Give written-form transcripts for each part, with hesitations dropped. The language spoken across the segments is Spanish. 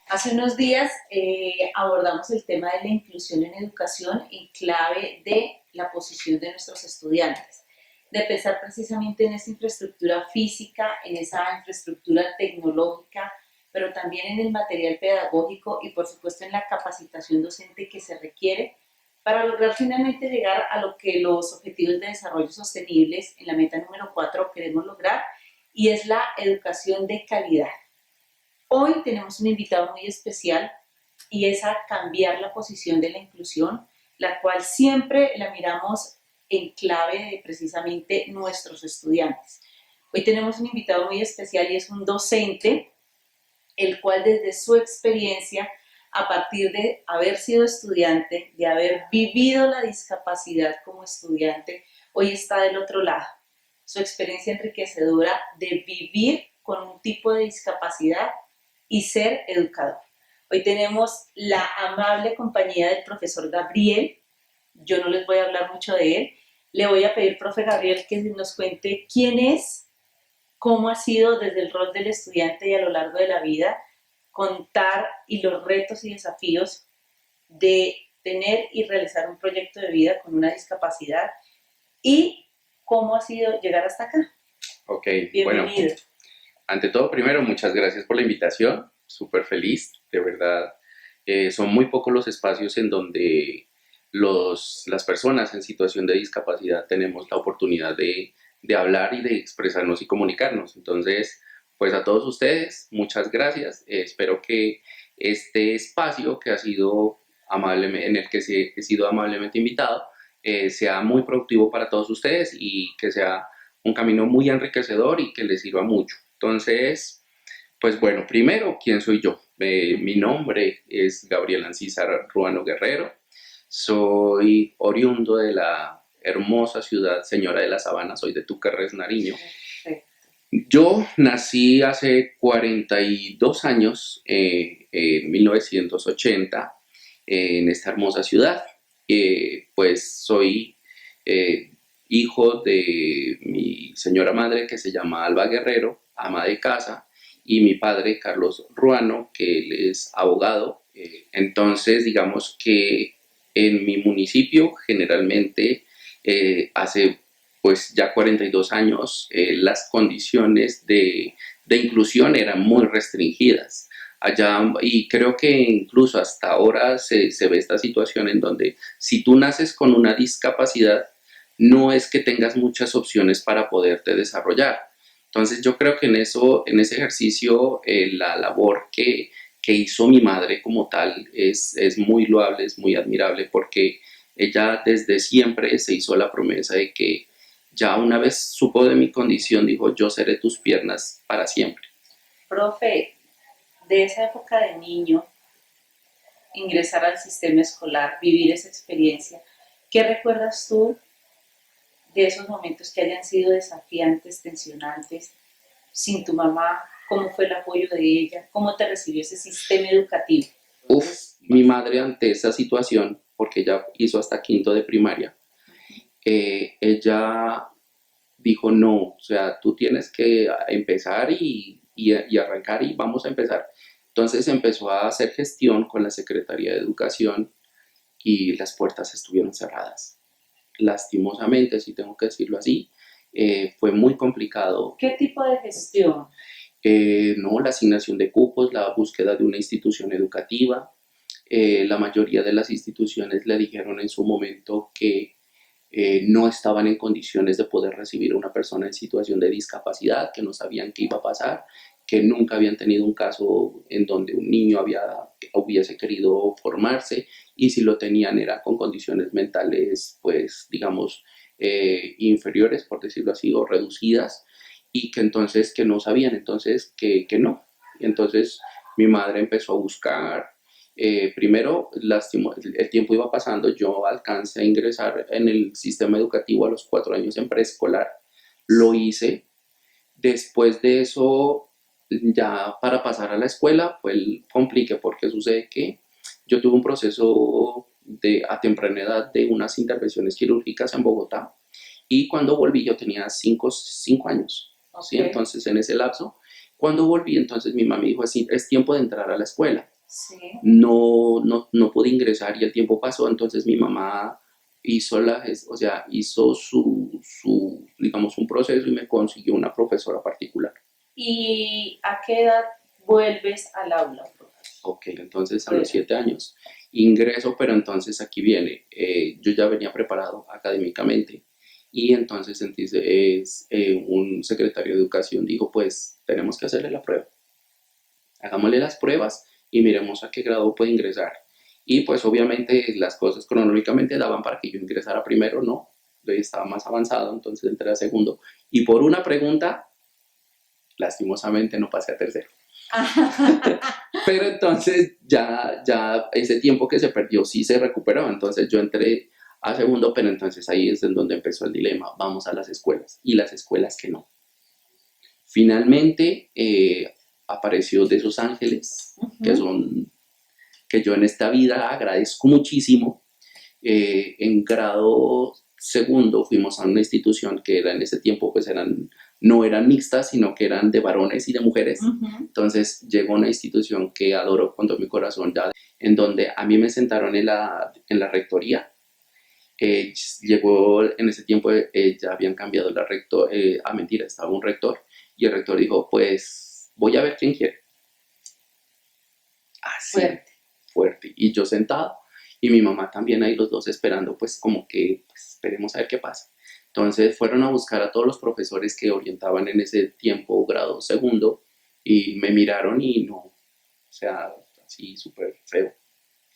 Hace unos días abordamos el tema de la inclusión en educación en clave de la posición de nuestros estudiantes, de pensar precisamente en esa infraestructura física, en esa infraestructura tecnológica, pero también en el material pedagógico y por supuesto en la capacitación docente que se requiere para lograr finalmente llegar a lo que los objetivos de desarrollo sostenibles en la meta número 4 queremos lograr, y es la educación de calidad. Hoy tenemos un invitado muy especial y es a cambiar la posición de la inclusión, la cual siempre la miramos en clave de precisamente nuestros estudiantes. Hoy tenemos un invitado muy especial y es un docente, el cual desde su experiencia, a partir de haber sido estudiante, de haber vivido la discapacidad como estudiante, hoy está del otro lado. Su experiencia enriquecedora de vivir con un tipo de discapacidad y ser educador. Hoy tenemos la amable compañía del profesor Gabriel. Yo no les voy a hablar mucho de él. Le voy a pedir, profe Gabriel, que nos cuente quién es, cómo ha sido desde el rol del estudiante y a lo largo de la vida contar y los retos y desafíos de tener y realizar un proyecto de vida con una discapacidad y cómo ha sido llegar hasta acá. Ok, Bienvenido. Bueno, ante todo, primero, muchas gracias por la invitación, súper feliz, de verdad. Son muy pocos los espacios en donde las personas en situación de discapacidad tenemos la oportunidad de hablar y de expresarnos y comunicarnos. Entonces, pues a todos ustedes, muchas gracias. Espero que este espacio que ha sido en el que he sido amablemente invitado, sea muy productivo para todos ustedes y que sea un camino muy enriquecedor y que les sirva mucho. Entonces, pues bueno, primero, ¿quién soy yo? Mi nombre es Gabriel Ancísar Ruano Guerrero. Soy oriundo de la hermosa ciudad Señora de la Sabana, soy de Tucarres, Nariño. Yo nací hace 42 años, en 1980, en esta hermosa ciudad. Pues soy eh, hijo de mi señora madre, que se llama Alba Guerrero, ama de casa, y mi padre, Carlos Ruano, que él es abogado. Entonces, digamos que en mi municipio generalmente, hace pues ya 42 años, las condiciones de inclusión eran muy restringidas. Allá, y creo que incluso hasta ahora se ve esta situación en donde si tú naces con una discapacidad, no es que tengas muchas opciones para poderte desarrollar. Entonces yo creo que en ese ejercicio, la labor que hizo mi madre como tal es muy loable, es muy admirable, porque ella desde siempre se hizo la promesa de que ya una vez supo de mi condición, dijo: yo seré tus piernas para siempre. Profe, de esa época de niño, ingresar al sistema escolar, vivir esa experiencia, ¿qué recuerdas tú de esos momentos que hayan sido desafiantes, tensionantes, sin tu mamá? ¿Cómo fue el apoyo de ella? ¿Cómo te recibió ese sistema educativo? Mi madre, ante esa situación, porque ella hizo hasta quinto de primaria, ella dijo: no, o sea, tú tienes que empezar y arrancar, y vamos a empezar. Entonces empezó a hacer gestión con la Secretaría de Educación y las puertas estuvieron cerradas. Lastimosamente, si tengo que decirlo así, fue muy complicado. ¿Qué tipo de gestión? No, la asignación de cupos, la búsqueda de una institución educativa. La mayoría de las instituciones le dijeron en su momento que no estaban en condiciones de poder recibir a una persona en situación de discapacidad, que no sabían qué iba a pasar, que nunca habían tenido un caso en donde un niño hubiese querido formarse, y si lo tenían era con condiciones mentales, pues digamos, inferiores, por decirlo así, o reducidas, y que entonces que no sabían, entonces que no. Y entonces mi madre empezó a buscar. Primero, el tiempo iba pasando, yo alcancé a ingresar en el sistema educativo a los 4 años en preescolar, lo hice. Después de eso, ya para pasar a la escuela fue el complique, porque sucede que yo tuve un proceso a temprana edad de unas intervenciones quirúrgicas en Bogotá y cuando volví yo tenía 5 años, ¿sí? Ok. Entonces en ese lapso, cuando volví, entonces mi mamá me dijo, es tiempo de entrar a la escuela. Sí. No pude ingresar y el tiempo pasó, entonces mi mamá hizo hizo digamos, un proceso y me consiguió una profesora particular. ¿Y a qué edad vuelves al aula, profe? Ok, entonces a Bueno. los 7 años ingreso, pero entonces aquí viene, yo ya venía preparado académicamente y entonces un secretario de educación dijo, pues tenemos que hacerle la prueba, hagámosle las pruebas y miremos a qué grado puede ingresar. Y pues obviamente las cosas cronológicamente daban para que yo ingresara primero, no, yo estaba más avanzado, entonces entré a segundo. Y por una pregunta, lastimosamente no pasé a tercero. Pero entonces ya ese tiempo que se perdió sí se recuperó, entonces yo entré a segundo, pero entonces ahí es en donde empezó el dilema, vamos a las escuelas y las escuelas que no. Finalmente apareció De Esos Ángeles, que yo en esta vida agradezco muchísimo. En grado segundo fuimos a una institución que era en ese tiempo, pues no eran mixtas, sino que eran de varones y de mujeres. Entonces llegó una institución que adoro con todo mi corazón, ya, en donde a mí me sentaron en la rectoría. Llegó en ese tiempo, ya habían cambiado la rector, mentira, estaba un rector, y el rector dijo, pues voy a ver quién quiere. Así, fuerte. Y yo sentado, y mi mamá también ahí, los dos esperando, pues como que pues, esperemos a ver qué pasa. Entonces fueron a buscar a todos los profesores que orientaban en ese tiempo grado segundo, y me miraron y no, o sea, así súper feo.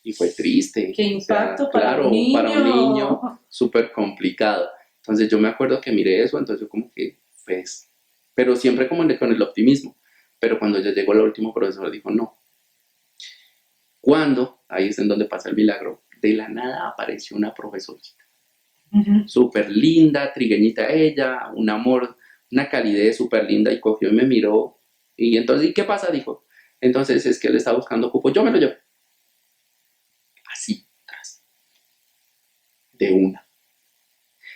Y fue triste. ¡Qué impacto, o sea, claro, un niño! para un niño súper complicado. Entonces yo me acuerdo que miré eso, entonces yo como que, pues, pero siempre como con el optimismo. Pero cuando ya llegó el último profesor dijo, no. Cuando, ahí es en donde pasa el milagro, de la nada apareció una profesorita. Súper linda, trigueñita ella, un amor, una calidez súper linda, y cogió y me miró. Y entonces, ¿y qué pasa? Dijo. Entonces es que él está buscando cupo, yo me lo llevo. Así, de una.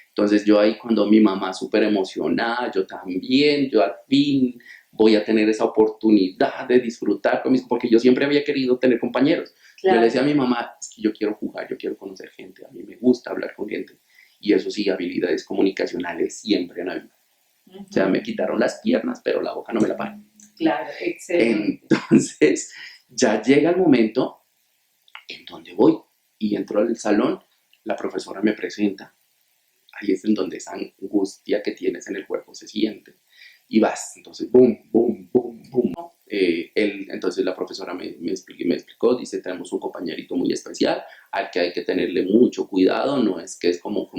Entonces yo ahí cuando mi mamá súper emocionada, yo también, yo al fin voy a tener esa oportunidad de disfrutar con porque yo siempre había querido tener compañeros. Claro. Yo le decía a mi mamá, es que yo quiero jugar, yo quiero conocer gente, a mí me gusta hablar con gente. Y eso sí, habilidades comunicacionales siempre han habido. O sea, me quitaron las piernas, pero la boca no me la paran. Claro, excelente. Entonces, ya llega el momento en donde voy y entro al salón, la profesora me presenta. Ahí es en donde esa angustia que tienes en el cuerpo se siente. Y vas, entonces, boom, boom, boom, boom. Entonces la profesora me explicó, dice, tenemos un compañerito muy especial al que hay que tenerle mucho cuidado, no es que es como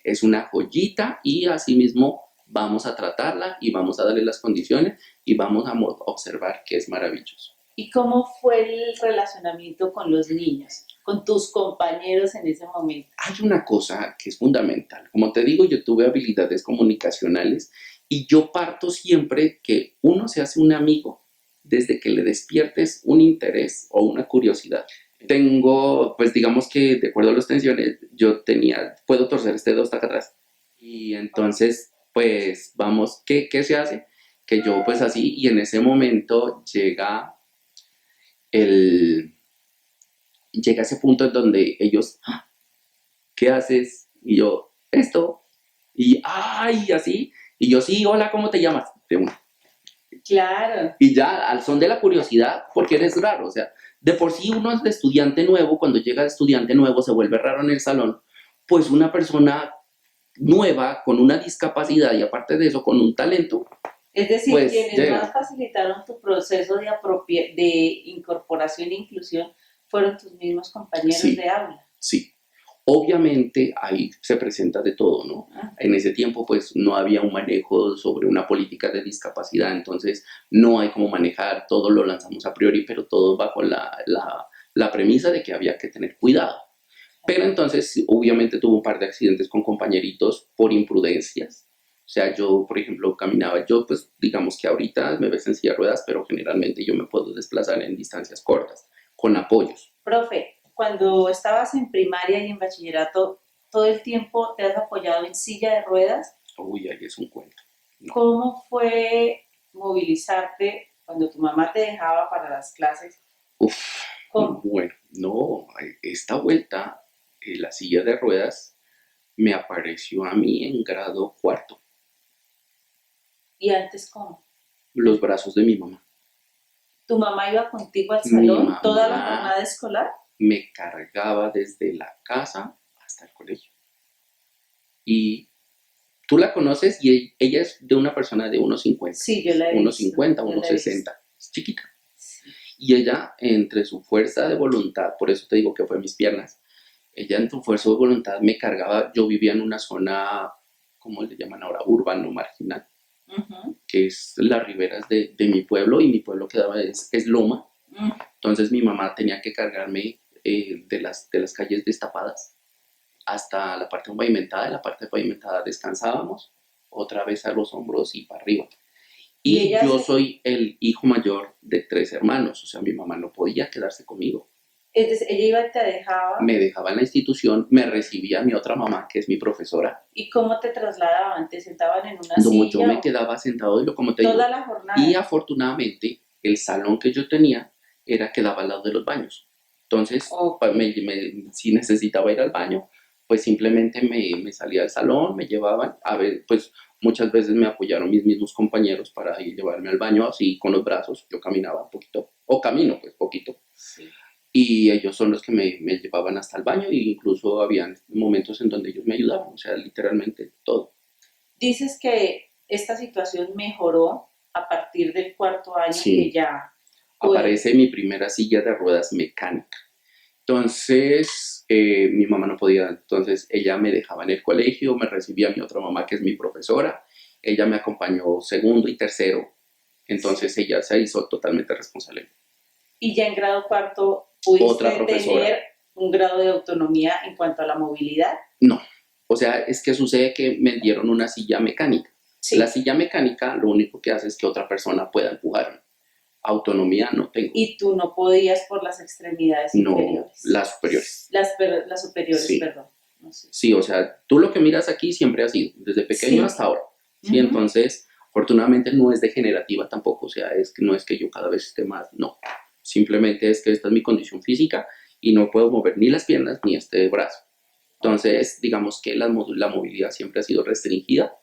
es una joyita y asimismo vamos a tratarla y vamos a darle las condiciones y vamos a observar que es maravilloso. ¿Y cómo fue el relacionamiento con los niños, con tus compañeros en ese momento? Hay una cosa que es fundamental. Como te digo, yo tuve habilidades comunicacionales y yo parto siempre que uno se hace un amigo desde que le despiertes un interés o una curiosidad. Tengo, pues digamos que de acuerdo a las tensiones, puedo torcer este dedo hasta acá atrás. Y entonces, pues vamos, ¿qué se hace? Que yo pues así, y en ese momento llega ese punto en donde ellos, ¿qué haces? Y yo, esto, y ay, así, y yo, sí, hola, ¿cómo te llamas? De una. Claro. Y ya, al son de la curiosidad, porque eres raro, o sea, de por sí uno es de estudiante nuevo, cuando llega el estudiante nuevo se vuelve raro en el salón, pues una persona nueva, con una discapacidad y aparte de eso, con un talento. Es decir, pues, quienes más facilitaron tu proceso de incorporación e inclusión fueron tus mismos compañeros de aula. Sí. Obviamente ahí se presenta de todo, ¿no? En ese tiempo pues no había un manejo sobre una política de discapacidad, entonces no hay cómo manejar, todo lo lanzamos a priori, pero todo bajo la premisa de que había que tener cuidado. Pero entonces obviamente tuve un par de accidentes con compañeritos por imprudencias. O sea, yo, por ejemplo, caminaba, yo pues digamos que ahorita me ves en silla de ruedas, pero generalmente yo me puedo desplazar en distancias cortas, con apoyos. Profe, cuando estabas en primaria y en bachillerato, todo el tiempo te has apoyado en silla de ruedas. Uy, ahí es un cuento. No. ¿Cómo fue movilizarte cuando tu mamá te dejaba para las clases? Uf, ¿Cómo? bueno, no, esta vuelta, la silla de ruedas me apareció a mí en grado cuarto, ¿Y antes cómo? los brazos de mi mamá. ¿Tu mamá iba contigo al Mi salón toda la mamá jornada escolar? me cargaba desde la casa hasta el colegio. Y tú la conoces y ella es de una persona de 1,50, Sí, yo la he visto. 1,50, Yo la he visto. 1,60, es chiquita. Sí. Y ella, entre su fuerza de voluntad, por eso te digo que fue mis piernas, ella en su fuerza de voluntad me cargaba. Yo vivía en una zona, ¿cómo le llaman ahora? Urbano, marginal, Ujú. que es las riberas de mi pueblo, y mi pueblo quedaba, es Loma. Mm. Entonces mi mamá tenía que cargarme de las calles destapadas hasta la parte pavimentada. En la parte pavimentada descansábamos, otra vez a los hombros y para arriba. Y Y ella yo se, soy el hijo mayor de 3 hermanos, o sea, mi mamá no podía quedarse conmigo. es decir, ella iba y te dejaba. Me dejaba en la institución, me recibía mi otra mamá, que es mi profesora. ¿Y cómo te trasladaban? ¿Te sentaban en una No, yo silla me o quedaba sentado, y como te digo, toda la y jornada? afortunadamente el salón que yo tenía era quedaba al lado de los baños. Entonces, Ok. si necesitaba ir al baño, pues simplemente me salía del salón, me llevaban. A ver, pues muchas veces me apoyaron mis mismos compañeros para ir llevarme al baño, así con los brazos. Yo caminaba un poquito, o camino pues poquito, Sí. y ellos son los que me llevaban hasta el baño, e incluso habían momentos en donde ellos me ayudaban, o sea, literalmente todo. Dices que esta situación mejoró a partir del cuarto año que Sí, ya aparece puedes. mi primera silla de ruedas mecánica. Entonces, mi mamá no podía, entonces ella me dejaba en el colegio, me recibía mi otra mamá, que es mi profesora. Ella me acompañó segundo y tercero, entonces Sí. ella se hizo totalmente responsable. Y ya en grado cuarto Otra pudiste profesora, tener un grado de autonomía en cuanto a la movilidad. no. O sea, es que sucede que me dieron una silla mecánica. La Sí. silla mecánica lo único que hace es que otra persona pueda empujarme. Autonomía no tengo. Y tú no podías por las extremidades No, inferiores. las superiores. Las superiores, Sí. perdón. No sé. Sí, o sea, tú lo que miras aquí siempre ha sido, desde pequeño Sí. hasta ahora. Sí, Ujú. entonces, afortunadamente no es degenerativa tampoco, o sea, no es que yo cada vez esté más, no. Simplemente es que esta es mi condición física y no puedo mover ni las piernas ni este brazo. Entonces, digamos que la movilidad siempre ha sido restringida,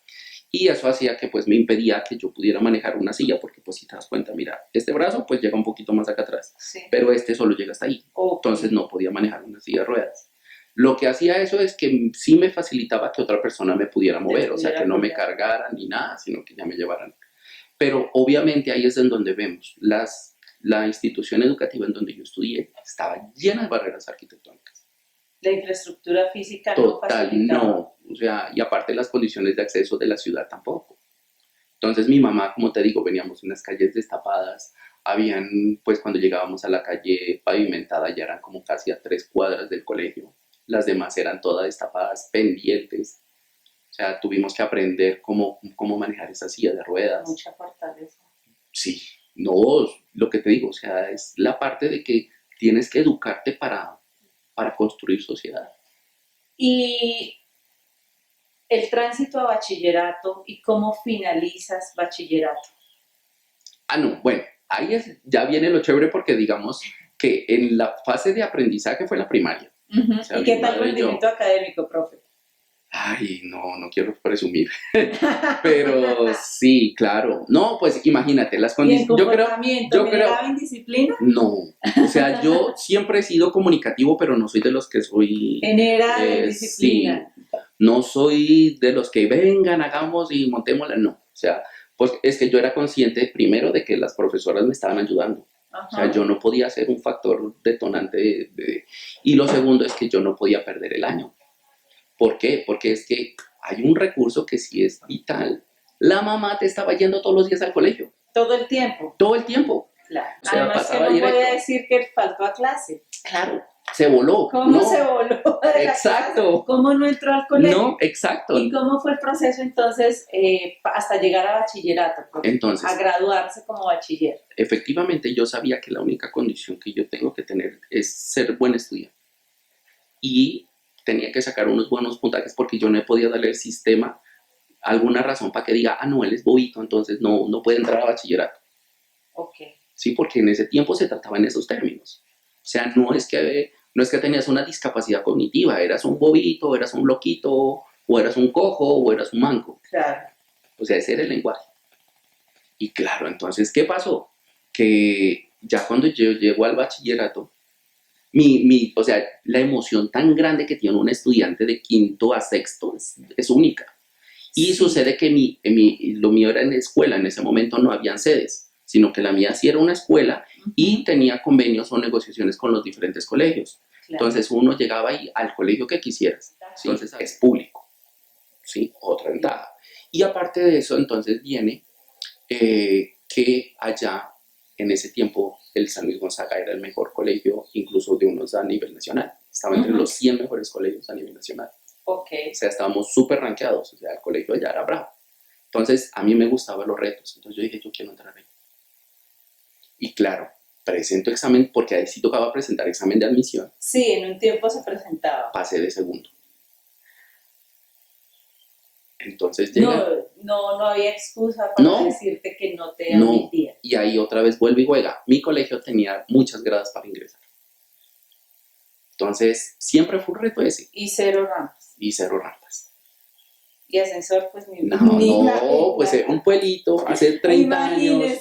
y eso hacía que pues me impedía que yo pudiera manejar una silla, porque pues si te das cuenta, mira, este brazo pues llega un poquito más acá atrás, Sí. pero este solo llega hasta ahí. Ok. Entonces no podía manejar una silla de ruedas. Lo que hacía eso es que sí me facilitaba que otra persona me pudiera mover, o sea, pudiera que no me apoyar. cargaran ni nada, sino que ya me llevaran. Pero obviamente ahí es en donde vemos, la institución educativa en donde yo estudié estaba llena de barreras arquitectónicas. La infraestructura física no Total, facilitaba. no. O sea, y aparte las condiciones de acceso de la ciudad tampoco. Entonces mi mamá, como te digo, veníamos en unas calles destapadas. Habían, pues cuando llegábamos a la calle pavimentada, ya eran como casi a 3 cuadras del colegio. Las demás eran todas destapadas, pendientes. O sea, tuvimos que aprender cómo manejar esa silla de ruedas. Mucha fortaleza. Sí, no, lo que te digo, o sea, es la parte de que tienes que educarte para construir sociedad. Y el tránsito a bachillerato y cómo finalizas bachillerato. Ah, no, bueno, ahí ya viene lo chévere, porque digamos que en la fase de aprendizaje fue la primaria. Uh-huh. O sea, ¿Y mi qué tal madre y yo, rendimiento académico, profe? ay, no quiero presumir, pero sí, claro. No, pues imagínate, las ¿Y en condiciones, comportamiento yo creo, generaba indisciplina? no. O sea, yo siempre he sido comunicativo, pero no soy de los que soy, Genera la sí, indisciplina. no soy de los que vengan, hagamos y montémosla, no. O sea, pues es que yo era consciente primero de que las profesoras me estaban ayudando. O sea, Ajá. yo no podía ser un factor detonante y lo segundo es que yo no podía perder el año. ¿Por qué? Porque es que hay un recurso que sí es vital. La mamá te estaba yendo todos los días al colegio. Todo el tiempo. Todo el tiempo. Claro. O sea, Además que pasaba no directo. podía decir que faltó a clase. Claro, se voló. ¿Cómo No, se voló de la exacto. clase? ¿Cómo no entró al colegio? No, exacto. ¿Y cómo fue el proceso entonces hasta llegar a bachillerato, profe? Entonces, a graduarse como bachiller? efectivamente yo sabía que la única condición que yo tengo que tener es ser buen estudiante. y tenía que sacar unos buenos puntajes porque yo no podía darle al sistema alguna razón para que diga, ah, no, él es bobito, entonces no puede entrar a bachillerato. Ok. Sí, porque en ese tiempo se trataba en esos términos. O sea, no es que tenías una discapacidad cognitiva, eras un bobito, eras un loquito, o eras un cojo, o eras un manco. Claro. O sea, ese era el lenguaje. Y claro, entonces, ¿qué pasó? Que ya cuando yo llego al bachillerato, o sea, la emoción tan grande que tiene un estudiante de quinto a sexto es única. Y Sí. sucede que lo mío era en la escuela, en ese momento no habían sedes, sino que la mía sí era una escuela y tenía convenios o negociaciones con los diferentes colegios. Claro. Entonces uno llegaba ahí al colegio que quisieras, ¿sí? Entonces es público, ¿sí? Otra ventaja. Y aparte de eso, entonces viene que allá, en ese tiempo, el San Luis Gonzaga era el mejor colegio, incluso de unos a nivel nacional. Estaba entre los 100 mejores colegios a nivel nacional. Ok. O sea, estábamos súper rankeados, o sea, el colegio allá era bravo. Entonces, a mí me gustaban los retos, entonces yo dije, yo quiero entrar ahí. Y claro, presento examen, porque ahí sí tocaba presentar examen de admisión. Sí, en un tiempo se presentaba. Pasé de segundo. Entonces llega... No había excusa para decirte que no te admitía. Y ahí otra vez vuelve y juega. Mi colegio tenía muchas gradas para ingresar. Entonces, siempre fue un reto ese. Y cero rampas. Y cero rampas. Y ascensor, pues ni pues un pueblito, hace 30 años.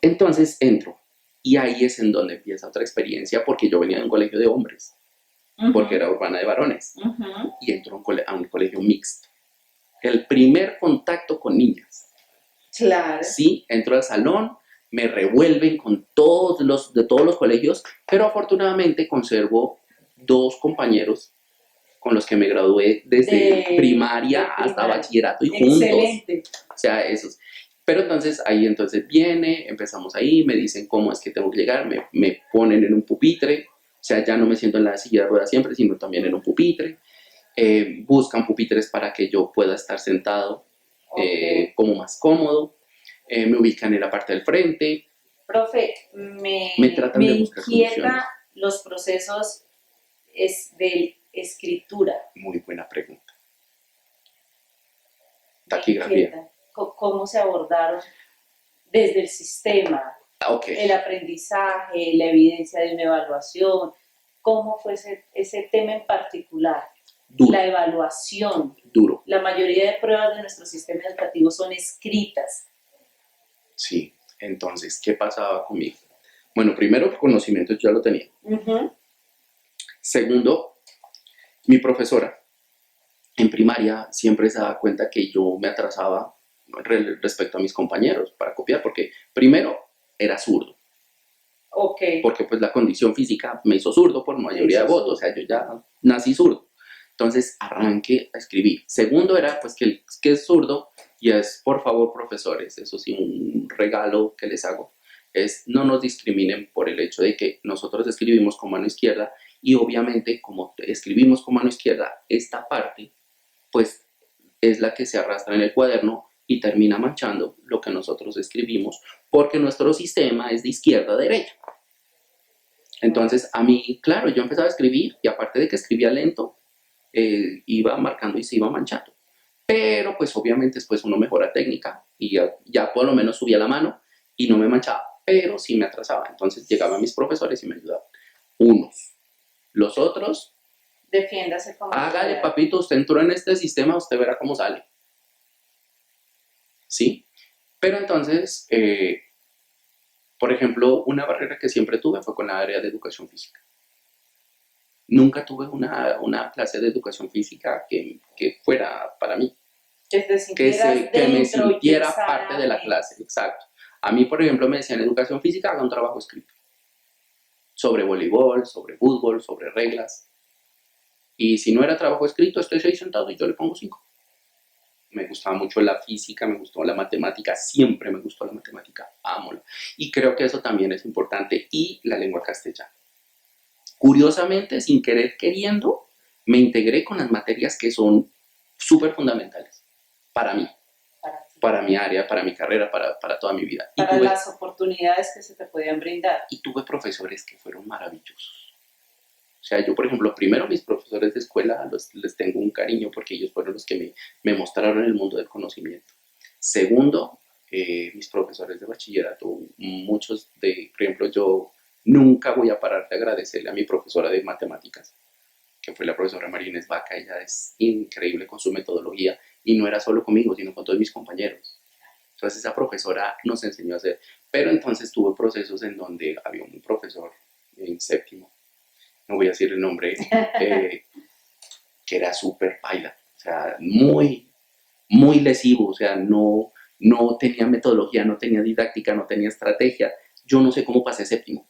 Entonces entro. Y ahí es en donde empieza otra experiencia, porque yo venía de un colegio de hombres, porque era urbana de varones. Y entro a un colegio mixto. El primer contacto con niñas. Claro. Sí, entro al salón, me revuelven con todos los colegios, pero afortunadamente conservo 2 compañeros con los que me gradué desde primaria hasta bachillerato y juntos. Excelente. O sea, esos. Pero entonces ahí empezamos ahí, me dicen cómo es que tengo que llegar, me ponen en un pupitre, o sea, ya no me siento en la silla de ruedas siempre, sino también en un pupitre. Buscan pupitres para que yo pueda estar sentado como más cómodo. Me ubican en la parte del frente. Profe, me tratan de buscar soluciones. Los procesos de escritura. Muy buena pregunta. Taquigrafía. ¿Cómo se abordaron desde el sistema? El aprendizaje, la evidencia de una evaluación. ¿Cómo fue ese tema en particular? Duro. La evaluación. Duro. La mayoría de pruebas de nuestro sistema educativo son escritas. Sí, entonces, ¿qué pasaba conmigo? Bueno, primero, el conocimiento ya lo tenía. Segundo, mi profesora en primaria siempre se daba cuenta que yo me atrasaba respecto a mis compañeros para copiar, porque primero era zurdo. Porque pues la condición física me hizo zurdo por mayoría de votos, o sea, yo ya nací zurdo. Entonces arranqué a escribir. Segundo era pues que es zurdo y es, por favor, profesores, eso sí, un regalo que les hago, es no nos discriminen por el hecho de que nosotros escribimos con mano izquierda y obviamente como escribimos con mano izquierda, esta parte pues es la que se arrastra en el cuaderno y termina manchando lo que nosotros escribimos porque nuestro sistema es de izquierda a derecha. Entonces a mí, claro, yo empezaba a escribir y aparte de que escribía lento, iba marcando y se iba manchando. Pero pues obviamente después uno mejora técnica y ya por lo menos subía la mano y no me manchaba, pero sí me atrasaba. Entonces llegaban mis profesores y me ayudaban. Unos. Los otros, defiéndase como hágale papito, usted entró en este sistema, usted verá cómo sale. ¿Sí? Pero entonces, por ejemplo, una barrera que siempre tuve fue con la área de educación física. Nunca tuve una clase de educación física que fuera para mí. Que me sintiera parte de la clase, exacto. A mí, por ejemplo, me decían en educación física, haga un trabajo escrito. Sobre voleibol, sobre fútbol, sobre reglas. Y si no era trabajo escrito, estoy ahí sentado y yo le pongo 5. Me gustaba mucho la física, me gustó la matemática, siempre me gustó la matemática, ámola. Y creo que eso también es importante. Y la lengua castellana. Curiosamente, sin querer queriendo, me integré con las materias que son súper fundamentales para mí, para mi área, para mi carrera, para toda mi vida. Para las oportunidades que se te podían brindar. Y tuve profesores que fueron maravillosos. O sea, yo, por ejemplo, primero mis profesores de escuela les tengo un cariño porque ellos fueron los que me mostraron el mundo del conocimiento. Segundo, mis profesores de bachillerato, muchos de, por ejemplo, yo nunca voy a parar de agradecerle a mi profesora de matemáticas, que fue la profesora María Inés Vaca. Ella es increíble con su metodología y no era solo conmigo, sino con todos mis compañeros. Entonces esa profesora nos enseñó a hacer, pero entonces tuve procesos en donde había un profesor en séptimo, no voy a decir el nombre, que era súper paila, o sea, muy lesivo, o sea, no tenía metodología, no tenía didáctica, no tenía estrategia. Yo no sé cómo pasé séptimo,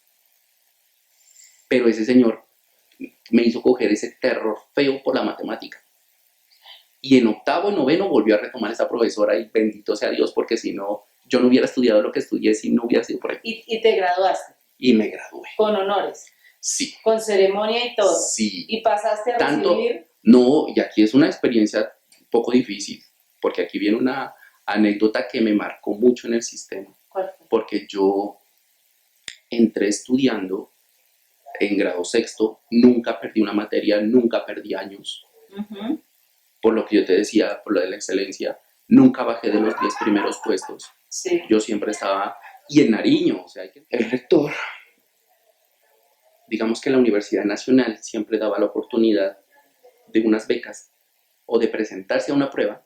pero ese señor me hizo coger ese terror feo por la matemática. Y en octavo, noveno volvió a retomar esa profesora y bendito sea Dios, porque si no, yo no hubiera estudiado lo que estudié si no hubiera sido por él. ¿Y te graduaste? Y me gradué. ¿Con honores? Sí. ¿Con ceremonia y todo? Sí. ¿Y pasaste a recibir? No, y aquí es una experiencia un poco difícil, porque aquí viene una anécdota que me marcó mucho en el sistema. ¿Cuál fue? Porque yo entré estudiando en grado sexto, nunca perdí una materia, nunca perdí años. Uh-huh. Por lo que yo te decía, por lo de la excelencia, nunca bajé de los 10 primeros puestos. Sí. Yo siempre estaba, y en Nariño, o sea, el rector, digamos que la Universidad Nacional siempre daba la oportunidad de unas becas o de presentarse a una prueba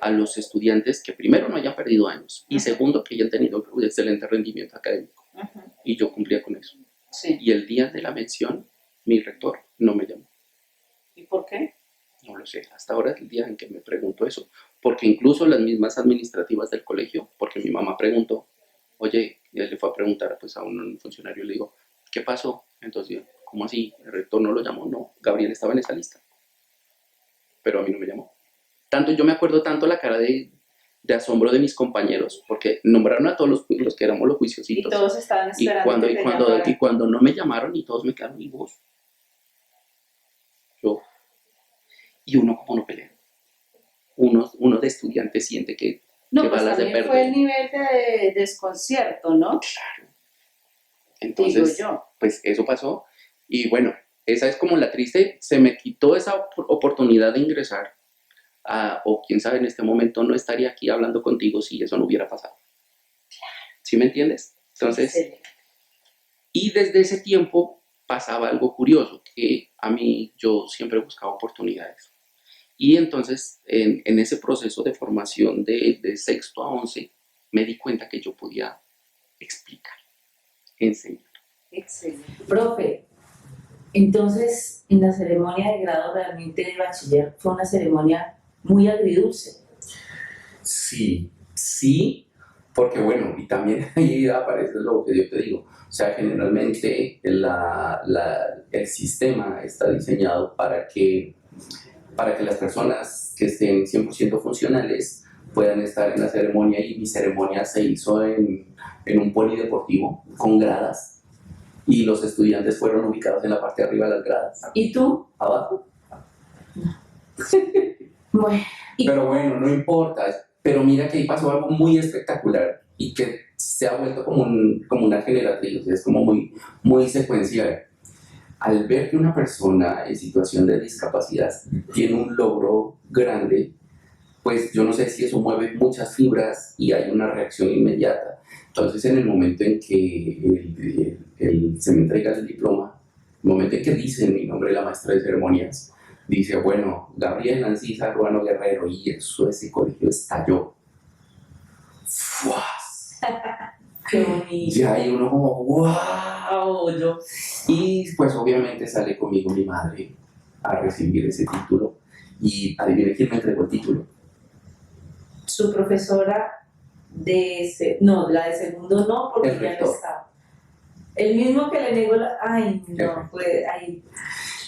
a los estudiantes que primero no hayan perdido años y segundo que hayan tenido un excelente rendimiento académico. Uh-huh. Y yo cumplía con eso. Sí. Y el día de la mención, mi rector no me llamó. ¿Y por qué? No lo sé, hasta ahora es el día en que me pregunto eso, porque incluso las mismas administrativas del colegio, porque mi mamá preguntó, oye, y él le fue a preguntar pues a un funcionario, le digo, ¿qué pasó? Entonces, ¿cómo así? ¿El rector no lo llamó? No, Gabriel estaba en esa lista, pero a mí no me llamó. Tanto, yo me acuerdo tanto la cara de asombro de mis compañeros, porque nombraron a todos los que éramos los juiciositos. Y todos estaban esperando y cuando no me llamaron y todos me quedaron vivos. Y uno como no pelea. Uno de estudiante siente que no, balas de perder. Fue el nivel de desconcierto, ¿no? Claro. Entonces, digo yo. Pues eso pasó. Y bueno, esa es como la triste, se me quitó esa oportunidad de ingresar o quién sabe, en este momento no estaría aquí hablando contigo si eso no hubiera pasado. Claro. ¿Sí me entiendes? Entonces, sí. Y desde ese tiempo pasaba algo curioso, que a mí yo siempre buscaba oportunidades. Y entonces, en ese proceso de formación de sexto a 11, me di cuenta que yo podía explicar, enseñar. Excelente. Profe, entonces, en la ceremonia de grado realmente de bachiller fue una ceremonia muy agridulce. Sí, porque bueno, y también ahí aparece lo que yo te digo. O sea, generalmente el sistema está diseñado para que las personas que estén 100% funcionales puedan estar en la ceremonia, y mi ceremonia se hizo en un polideportivo con gradas y los estudiantes fueron ubicados en la parte de arriba de las gradas. ¿Y tú? Abajo. Bueno, pero bueno, no importa. Pero mira que ahí pasó algo muy espectacular y que se ha vuelto como una generatriz, o sea, es como muy secuencial. Al ver que una persona en situación de discapacidad tiene un logro grande, pues yo no sé si eso mueve muchas fibras y hay una reacción inmediata. Entonces, en el momento en que se me entrega el diploma, el momento en que dicen mi nombre, la maestra de ceremonias, dice, bueno, Gabriel Ancisa Ruano Guerrero, y eso, ese colegio estalló. ¡Fuas! ¡Qué bonito! Ya hay uno como, ¡wow! Y pues obviamente sale conmigo mi madre a recibir ese título. Y adivine quién me entregó el título. Su profesora la de segundo no, porque ya no estaba. El mismo que le negó ay, no, pues ahí.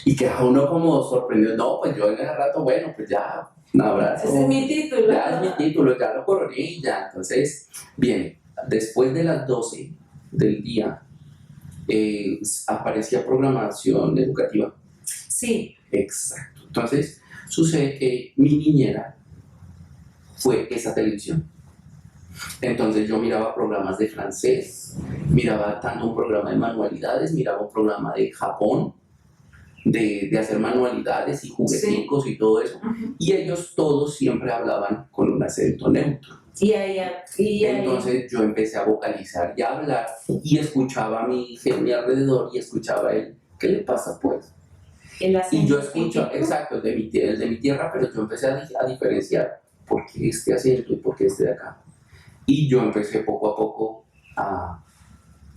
Y queda uno como sorprendido, no, pues yo en ese rato, bueno, pues ya, un abrazo. Ese es mi título. Ya es mi título, ya lo coroné, ya. Entonces, bien, después de las 12 del día, aparecía programación educativa. Sí. Exacto. Entonces, sucede que mi niñera fue esa televisión. Entonces yo miraba programas de francés, miraba tanto un programa de manualidades, miraba un programa de Japón, de hacer manualidades y jugueticos y todo eso. Y ellos todos siempre hablaban con un acento neutro. Entonces yo empecé a vocalizar y a hablar y escuchaba a mi alrededor y escuchaba a él. ¿Qué le pasa pues? Y yo escucho, exacto, el de mi tierra, pero yo empecé a diferenciar por qué este acento y por qué este de acá. Y yo empecé poco a poco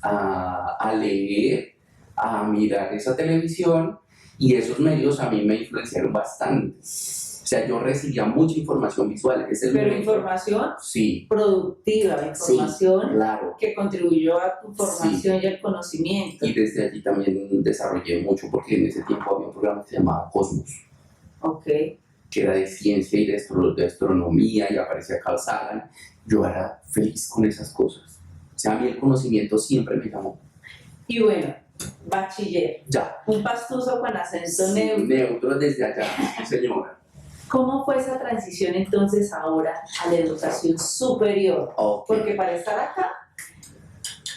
a leer, a mirar esa televisión, y esos medios a mí me influenciaron bastante. O sea, yo recibía mucha información visual. Pero información sí, productiva, información sí, claro, que contribuyó a tu formación y al conocimiento. Y desde allí también desarrollé mucho, porque en ese tiempo había un programa que se llamaba Cosmos. Ok. Que era de ciencia y de astronomía, y aparecía Carl Sagan. Yo era feliz con esas cosas. O sea, a mí el conocimiento siempre me llamó. Y bueno, bachiller. Ya. Un pastuso con acento neutro. Neutro desde allá, señora. ¿Cómo fue esa transición entonces ahora a la educación superior? Okay. Porque para estar acá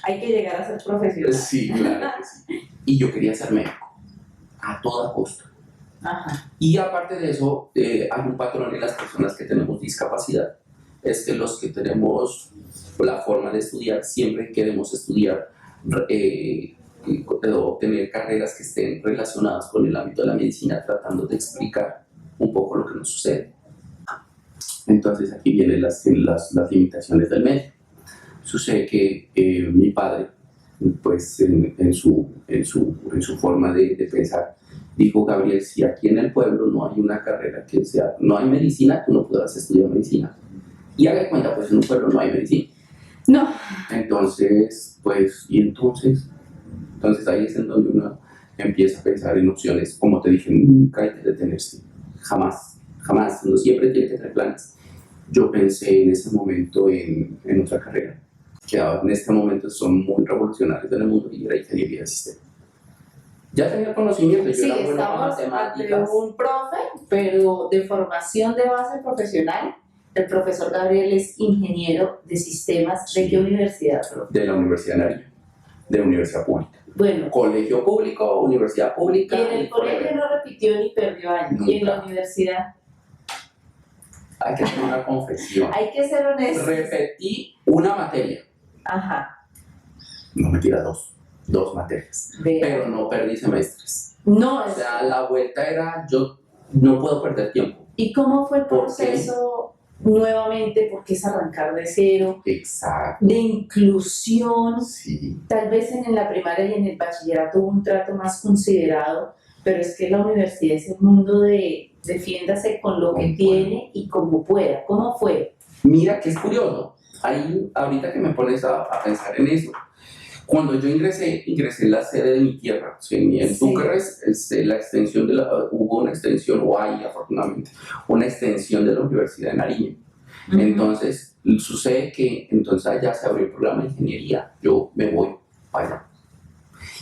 hay que llegar a ser profesional. Sí, claro que sí. Y yo quería ser médico, a toda costa. Ajá. Y aparte de eso, hay un patrón en las personas que tenemos discapacidad. Es que los que tenemos la forma de estudiar, siempre queremos estudiar o tener carreras que estén relacionadas con el ámbito de la medicina, tratando de explicar un poco lo que nos sucede. Entonces aquí vienen las limitaciones del medio. Sucede que mi padre, pues en su forma de pensar, dijo: Gabriel, si aquí en el pueblo no hay una carrera que sea, no hay medicina, tú no podrás estudiar medicina. Y haga de cuenta, pues en un pueblo no hay medicina. No. Entonces, pues, entonces ahí es en donde uno empieza a pensar en opciones. Como te dije, nunca hay que detenerse, jamás, uno siempre tiene que tener planes. Yo pensé en ese momento en otra carrera, que en este momento son muy revolucionarios en el mundo, y era ingeniería de sistemas. Ya tenía conocimiento, yo era bueno con matemáticas. Un profe, pero de formación de base profesional. El profesor Gabriel es ingeniero de sistemas. ¿De qué universidad, profe? De la Universidad de Nariño, de la universidad pública. Bueno. Colegio público, universidad pública. Y en el colegio no repitió ni perdió años. Nunca. Y en la universidad. Hay que hacer una confesión. Hay que ser honesto. Repetí una materia. Ajá. No, mentira, dos materias. Pero no perdí semestres. No. O sea, la vuelta era, yo no puedo perder tiempo. ¿Y cómo fue el proceso nuevamente? Porque es arrancar de cero. Exacto. De inclusión. Sí. Tal vez en la primaria y en el bachillerato hubo un trato más considerado, pero es que la universidad es un mundo de defiéndase con lo que tiene y como pueda. ¿Cómo fue? Mira que es curioso. Ahí, ahorita que me pones a pensar en eso, cuando yo ingresé en la sede de mi tierra, en Túquerres, la extensión hubo una extensión, o hay afortunadamente, una extensión de la Universidad de Nariño. Entonces, sucede que entonces allá se abrió el programa de ingeniería. Yo me voy para allá.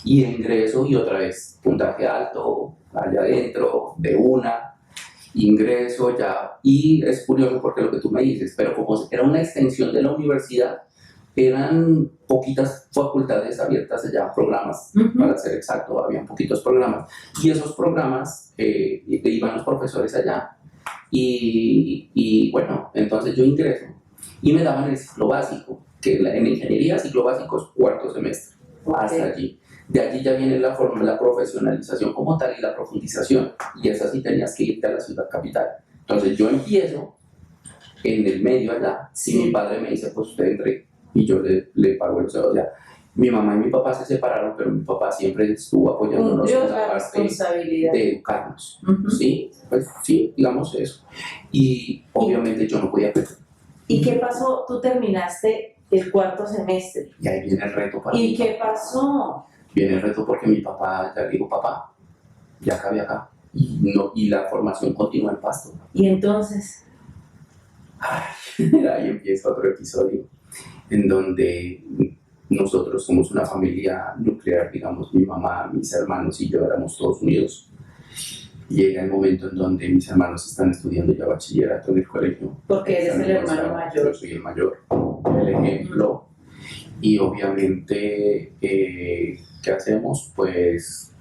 Y ingreso, y otra vez, puntaje alto, allá adentro, de una. Ingreso ya, y es curioso porque lo que tú me dices, pero como era una extensión de la universidad, eran poquitas facultades abiertas allá, programas, para ser exacto, habían poquitos programas, y esos programas iban los profesores allá, y bueno, entonces yo ingreso, y me daban el ciclo básico, que en ingeniería ciclo básico es cuarto semestre, hasta allí. De allí ya viene la profesionalización como tal y la profundización, y esa sí tenías que irte a la ciudad capital. Entonces yo empiezo en el medio allá, y mi padre me dice: pues usted entre, y yo le pago el sueldo. O sea, mi mamá y mi papá se separaron, pero mi papá siempre estuvo apoyándonos en la parte de educarnos. ¿Sí? Pues sí, digamos eso. Y obviamente yo no podía perder. ¿Y qué pasó? Tú terminaste el cuarto semestre. Y ahí viene el reto para mí. ¿Y qué pasó? Viene el reto porque mi papá, ya le digo: papá, ya acabé acá. Y la formación continúa en Pasto. ¿Y entonces? Ahí empieza otro episodio en donde nosotros somos una familia nuclear, digamos, mi mamá, mis hermanos y yo éramos todos unidos. Llega el momento en donde mis hermanos están estudiando ya bachillerato en el colegio. Porque eres el hermano mayor. Yo soy el mayor. el ejemplo y obviamente, ¿qué hacemos? Pues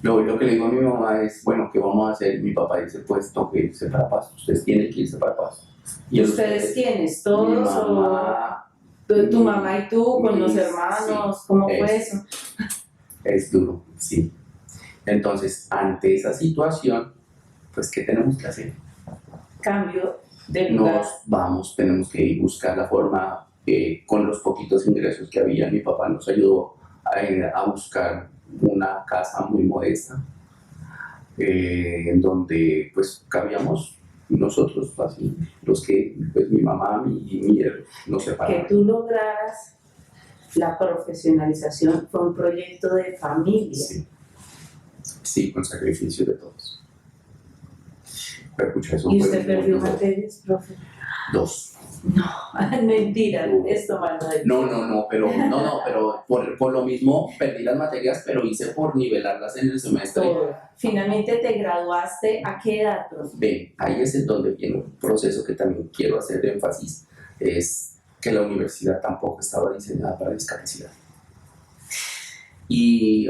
lo que le digo a mi mamá es, bueno, ¿qué vamos a hacer? Mi papá dice, pues toque irse para Pasto, ustedes tienen que irse para Pasto. ¿Y ustedes quiénes? Mi ¿Todos mamá, o tu mamá y tú con los mis- hermanos? sí, ¿Cómo fue eso? es duro, sí. Entonces, ante esa situación, pues, ¿qué tenemos que hacer? Cambio de lugar. Nos vamos, tenemos que ir buscar la forma, con los poquitos ingresos que había, mi papá nos ayudó a buscar una casa muy modesta, en donde pues cabíamos nosotros, así, los que, pues mi mamá y nos Que separaron. tú lograras la profesionalización fue un proyecto de familia. Sí, sí, con sacrificio de todos. Pero, pucha, eso ¿Y fue usted muy perdió duro. materias, profe? 2. No, mentira, esto Manuel. Pero por lo mismo perdí las materias, pero hice por nivelarlas en el semestre. Todo. Finalmente te graduaste, ¿a qué edad, profe? Ven, ahí es en donde viene un proceso que también quiero hacer énfasis, es que la universidad tampoco estaba diseñada para discapacidad. Y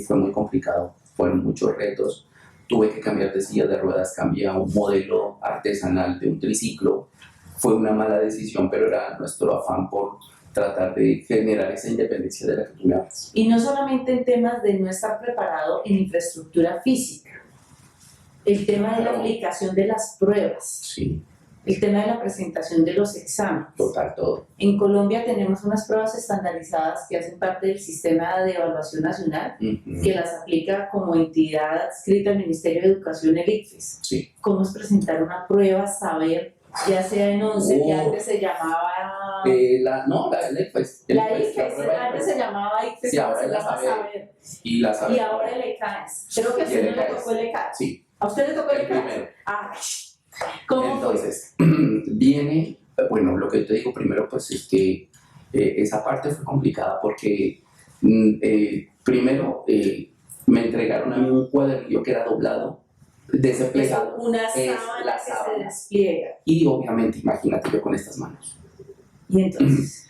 fue muy complicado, fueron muchos retos. Tuve que cambiar de silla de ruedas, cambié a un modelo artesanal de un triciclo. Fue una mala decisión, pero era nuestro afán por tratar de generar esa independencia de la que tú me hablas. Y no solamente en temas de no estar preparado en infraestructura física, el tema de la aplicación de las pruebas, Sí, el tema de la presentación de los exámenes. total, todo. En Colombia tenemos unas pruebas estandarizadas que hacen parte del sistema de evaluación nacional, que las aplica como entidad adscrita al Ministerio de Educación, el ICFES. Sí. ¿Cómo es presentar una prueba, saber, ya sea en 11, que antes se llamaba... la ICFES. La ICFES, antes se llamaba ICFES, Sí, ahora se es la llama Saber. Saber. Y la Y saber. ahora el ECAES. Creo que a Y usted el no le ECAES. tocó el ECAES. Sí, ¿A usted le tocó el el ECAES? primero. Ah, ¿cómo fue? Entonces, viene, bueno, lo que te digo primero, pues es que esa parte fue complicada porque primero me entregaron a mí un cuadernillo que era doblado, desplegado. Eso, una es sábana la que se sábana. despliega. Y obviamente, imagínate yo con estas manos. Y entonces...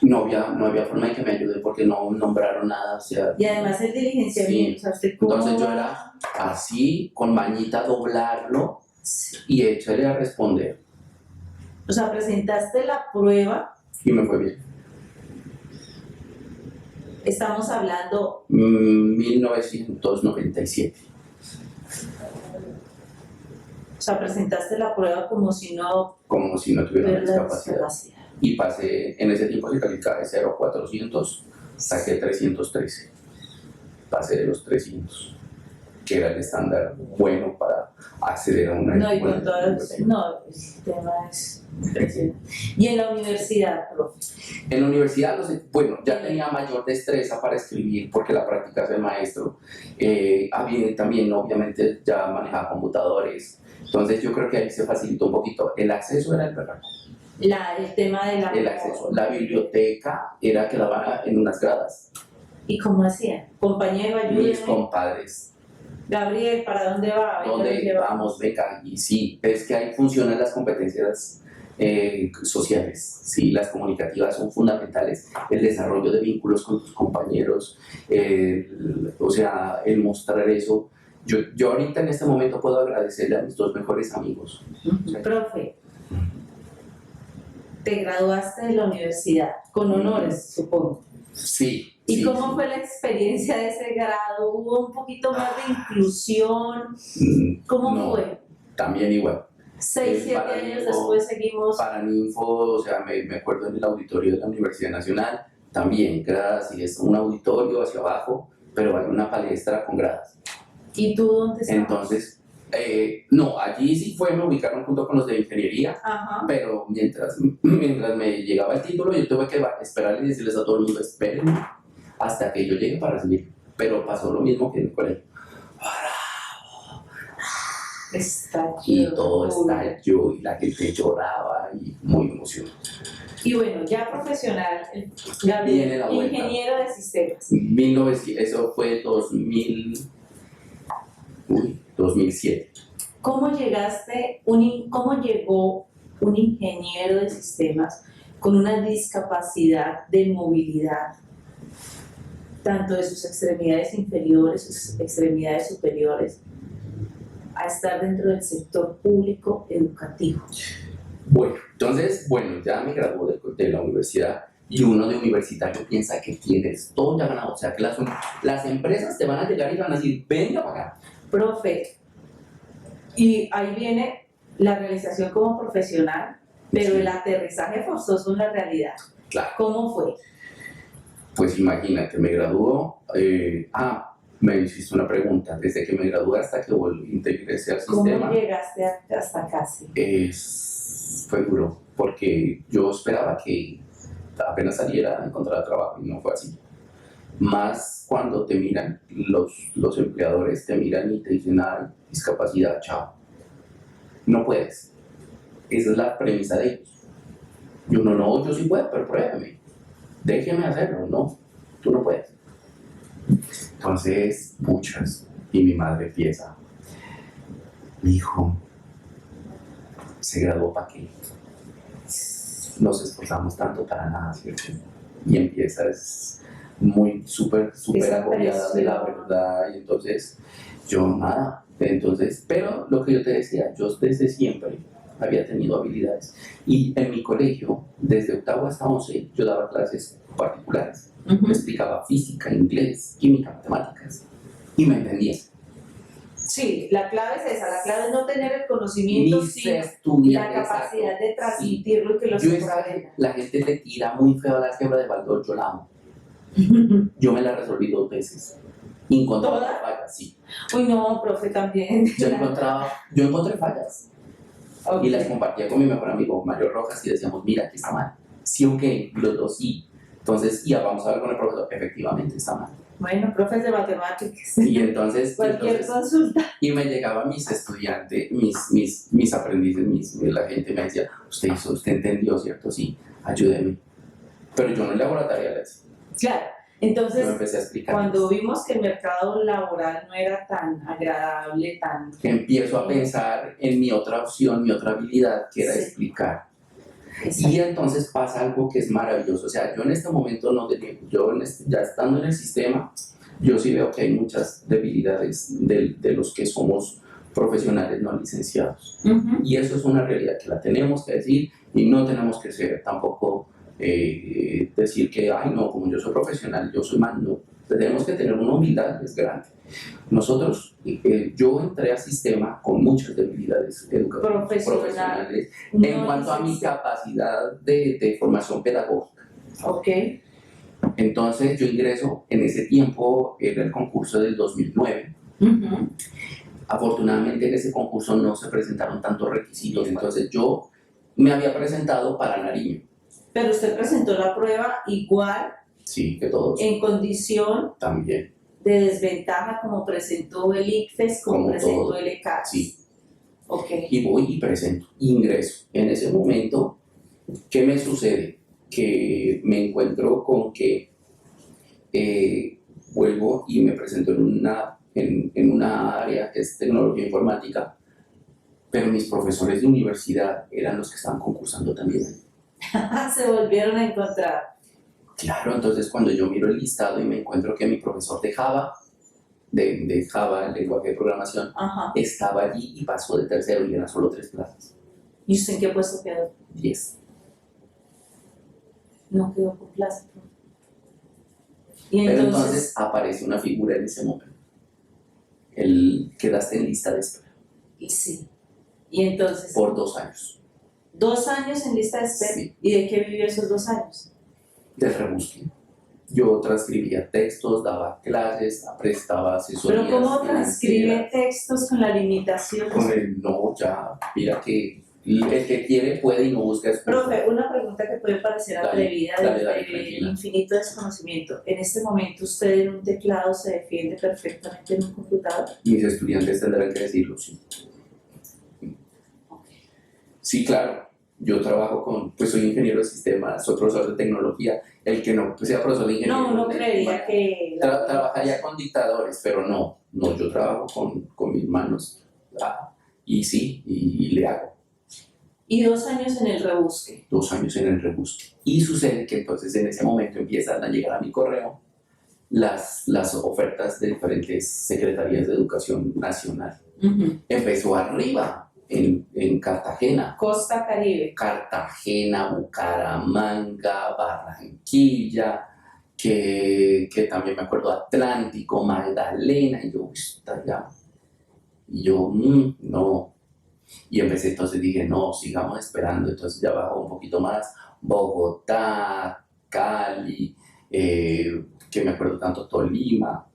No había forma de que me ayude porque no nombraron nada, o sea... Y además el diligenciamiento, Sí. o sea, usted cómo... Entonces yo era así, con mañita doblarlo y échale a responder. O sea, presentaste la prueba, Y me fue bien. estamos hablando... 1997. O sea, presentaste la prueba como si no Como si no tuviera una tuvieras la discapacidad. discapacidad. Y pasé, en ese tiempo se calificaba de 0 a 400, saqué 313. Pasé de los 300, que era el estándar bueno para acceder a una No, y buena con todas... educación. No, el tema es impresionante. Y en la universidad, profe. En la universidad, bueno, ya tenía mayor destreza para escribir porque la práctica del maestro. También, obviamente, ya manejaba computadores. Entonces, yo creo que ahí se facilitó un poquito. El acceso era el berraco. El tema de la... El acceso. La biblioteca quedaba en unas gradas. ¿Y cómo hacían? Compañero, ayúdeme. Mis compadres. Gabriel, ¿para dónde va? Venga, ¿Dónde vamos, beca? Y sí, es que ahí funcionan las competencias sociales, sí, las comunicativas son fundamentales, el desarrollo de vínculos con tus compañeros, o sea, el mostrar eso. Yo ahorita en este momento puedo agradecerle a mis 2 mejores amigos. Profe, te graduaste de la universidad, con honores, supongo. Sí. ¿Y sí, cómo sí. fue la experiencia de ese grado? ¿Hubo un poquito más de inclusión? ¿Cómo No, fue? También igual. 6, 7 para años Ninfo- después seguimos... Para Ninfo, o sea, me acuerdo en el auditorio de la Universidad Nacional, también gradas, y es un auditorio hacia abajo, pero hay una palestra con gradas. ¿Y tú dónde estabas? Entonces, no, allí sí me ubicaron junto con los de ingeniería, Ajá. pero mientras me llegaba el título, yo tuve que esperar y decirles a todo el mundo, esperen hasta que yo llegue para recibir. Pero pasó lo mismo que en el colegio. Y todo estalló y la gente lloraba y muy emocionado. Y bueno, ya profesional, Viene Gabriel, la vuelta. ingeniero de sistemas. 1900, eso fue 2007. ¿Cómo llegó un ingeniero de sistemas con una discapacidad de movilidad, tanto de sus extremidades inferiores, sus extremidades superiores, a estar dentro del sector público educativo? Bueno, entonces, ya me graduó de la universidad y uno de universitario piensa que tienes todo ya ganado. O sea, que las empresas te van a llegar y van a decir, venga para acá. Profe, y ahí viene la realización como profesional, pero el aterrizaje forzoso en la realidad. Claro. ¿Cómo fue? Pues imagínate, me graduó, me hiciste una pregunta, desde que me gradué hasta que ingresé al sistema. ¿Cómo llegaste hasta acá? Fue duro, porque yo esperaba que apenas saliera a encontrar trabajo y no fue así. Más cuando te miran, los empleadores te miran y te dicen, discapacidad, chao. No puedes. Esa es la premisa de ellos. Y uno, no, yo sí puedo, pero pruébame. Déjeme hacerlo, no, tú no puedes. Entonces, muchas. Y mi madre empieza, mi hijo, se graduó para qué. Nos esforzamos tanto para nada, ¿cierto? Y empieza, es muy súper agobiada de la verdad. Y entonces, yo nada. Entonces, pero lo que yo te decía, yo desde siempre había tenido habilidades. Y en mi colegio, desde octavo hasta 11, yo daba clases particulares. Explicaba física, inglés, química, matemáticas. Y me entendía. Sí, la clave es esa, la clave es no tener el conocimiento, sino la capacidad de transmitirlo y que los comprendan. La gente te tira muy feo a la álgebra de Baldor, yo la amo. Yo me la resolví 2 veces. Encontré fallas, sí. Uy, no, profe, también. Yo encontré fallas. Okay. Y las compartía con mi mejor amigo, Mario Rojas, y decíamos, mira, aquí está mal. Sí, ok, los dos sí. Entonces, vamos a ver con el profesor, efectivamente está mal. Bueno, profes de matemáticas. Y entonces, cualquier consulta. Y me llegaban mis estudiantes, mis aprendices, la gente me decía, usted entendió, ¿cierto? Sí, ayúdeme. Pero yo no le hago la tarea, Alex. Claro. Entonces, yo me empecé a explicar cuando vimos que el mercado laboral no era tan agradable, empiezo a pensar en mi otra opción, mi otra habilidad, que era explicar. Exacto. Y entonces pasa algo que es maravilloso. O sea, yo en este momento ya estando en el sistema, yo sí veo que hay muchas debilidades de los que somos profesionales no licenciados. Y eso es una realidad que la tenemos que decir y no tenemos que ser tampoco decir que, no, como yo soy profesional, yo soy mal. No, tenemos que tener una humildad, es grande. Nosotros, yo entré al sistema con muchas debilidades profesionales en cuanto a mi capacidad de formación pedagógica. Ok. Entonces yo ingreso, en ese tiempo era el concurso del 2009. Afortunadamente en ese concurso no se presentaron tantos requisitos, entonces yo me había presentado para Nariño. Pero usted presentó la prueba igual. Sí, que todos. En condición también de desventaja como presentó el ICFES, como presentó todo. El ECAS. Sí. Okay. Y voy y presento, ingreso. En ese momento, ¿qué me sucede? Que me encuentro con que vuelvo y me presento en una área que es tecnología informática, pero mis profesores de universidad eran los que estaban concursando también. Se volvieron a encontrar. Claro, entonces cuando yo miro el listado y me encuentro que mi profesor de Java, el lenguaje de programación, estaba allí y pasó de tercero y eran solo 3 plazas. ¿Y usted en qué puesto quedó? 10. No quedó por plaza. Pero entonces aparece una figura en ese momento. Quedaste en lista de espera. Y sí. Y entonces. Por 2 años. 2 años en lista de espera. Sí. ¿Y de qué vivió esos 2 años? De rebusque. Yo transcribía textos, daba clases, prestaba asesorías. ¿Pero cómo transcribe textos con la limitación? Mira que el que quiere puede y no busca excusa. Profe, una pregunta que puede parecer atrevida desde el infinito desconocimiento. En este momento, ¿usted en un teclado se defiende perfectamente en un computador? Mis estudiantes tendrán que decirlo, sí. Sí, claro. Yo trabajo soy ingeniero de sistemas, soy profesor de tecnología. El que no sea profesor de ingeniería. No creería que. Trabajaría con dictadores, pero no, yo trabajo con mis manos. Y sí, y le hago. Y 2 años en el rebusque. 2 años en el rebusque. Y sucede que entonces en ese momento empiezan a llegar a mi correo las ofertas de diferentes secretarías de educación nacional. Empezó arriba, en Cartagena. Costa Caribe. Cartagena, Bucaramanga, Barranquilla, que también me acuerdo Atlántico, Magdalena, y yo, está allá. Y yo, no. Y empecé, entonces dije, no, sigamos esperando. Entonces ya bajó un poquito más, Bogotá, Cali, que me acuerdo tanto, Tolima,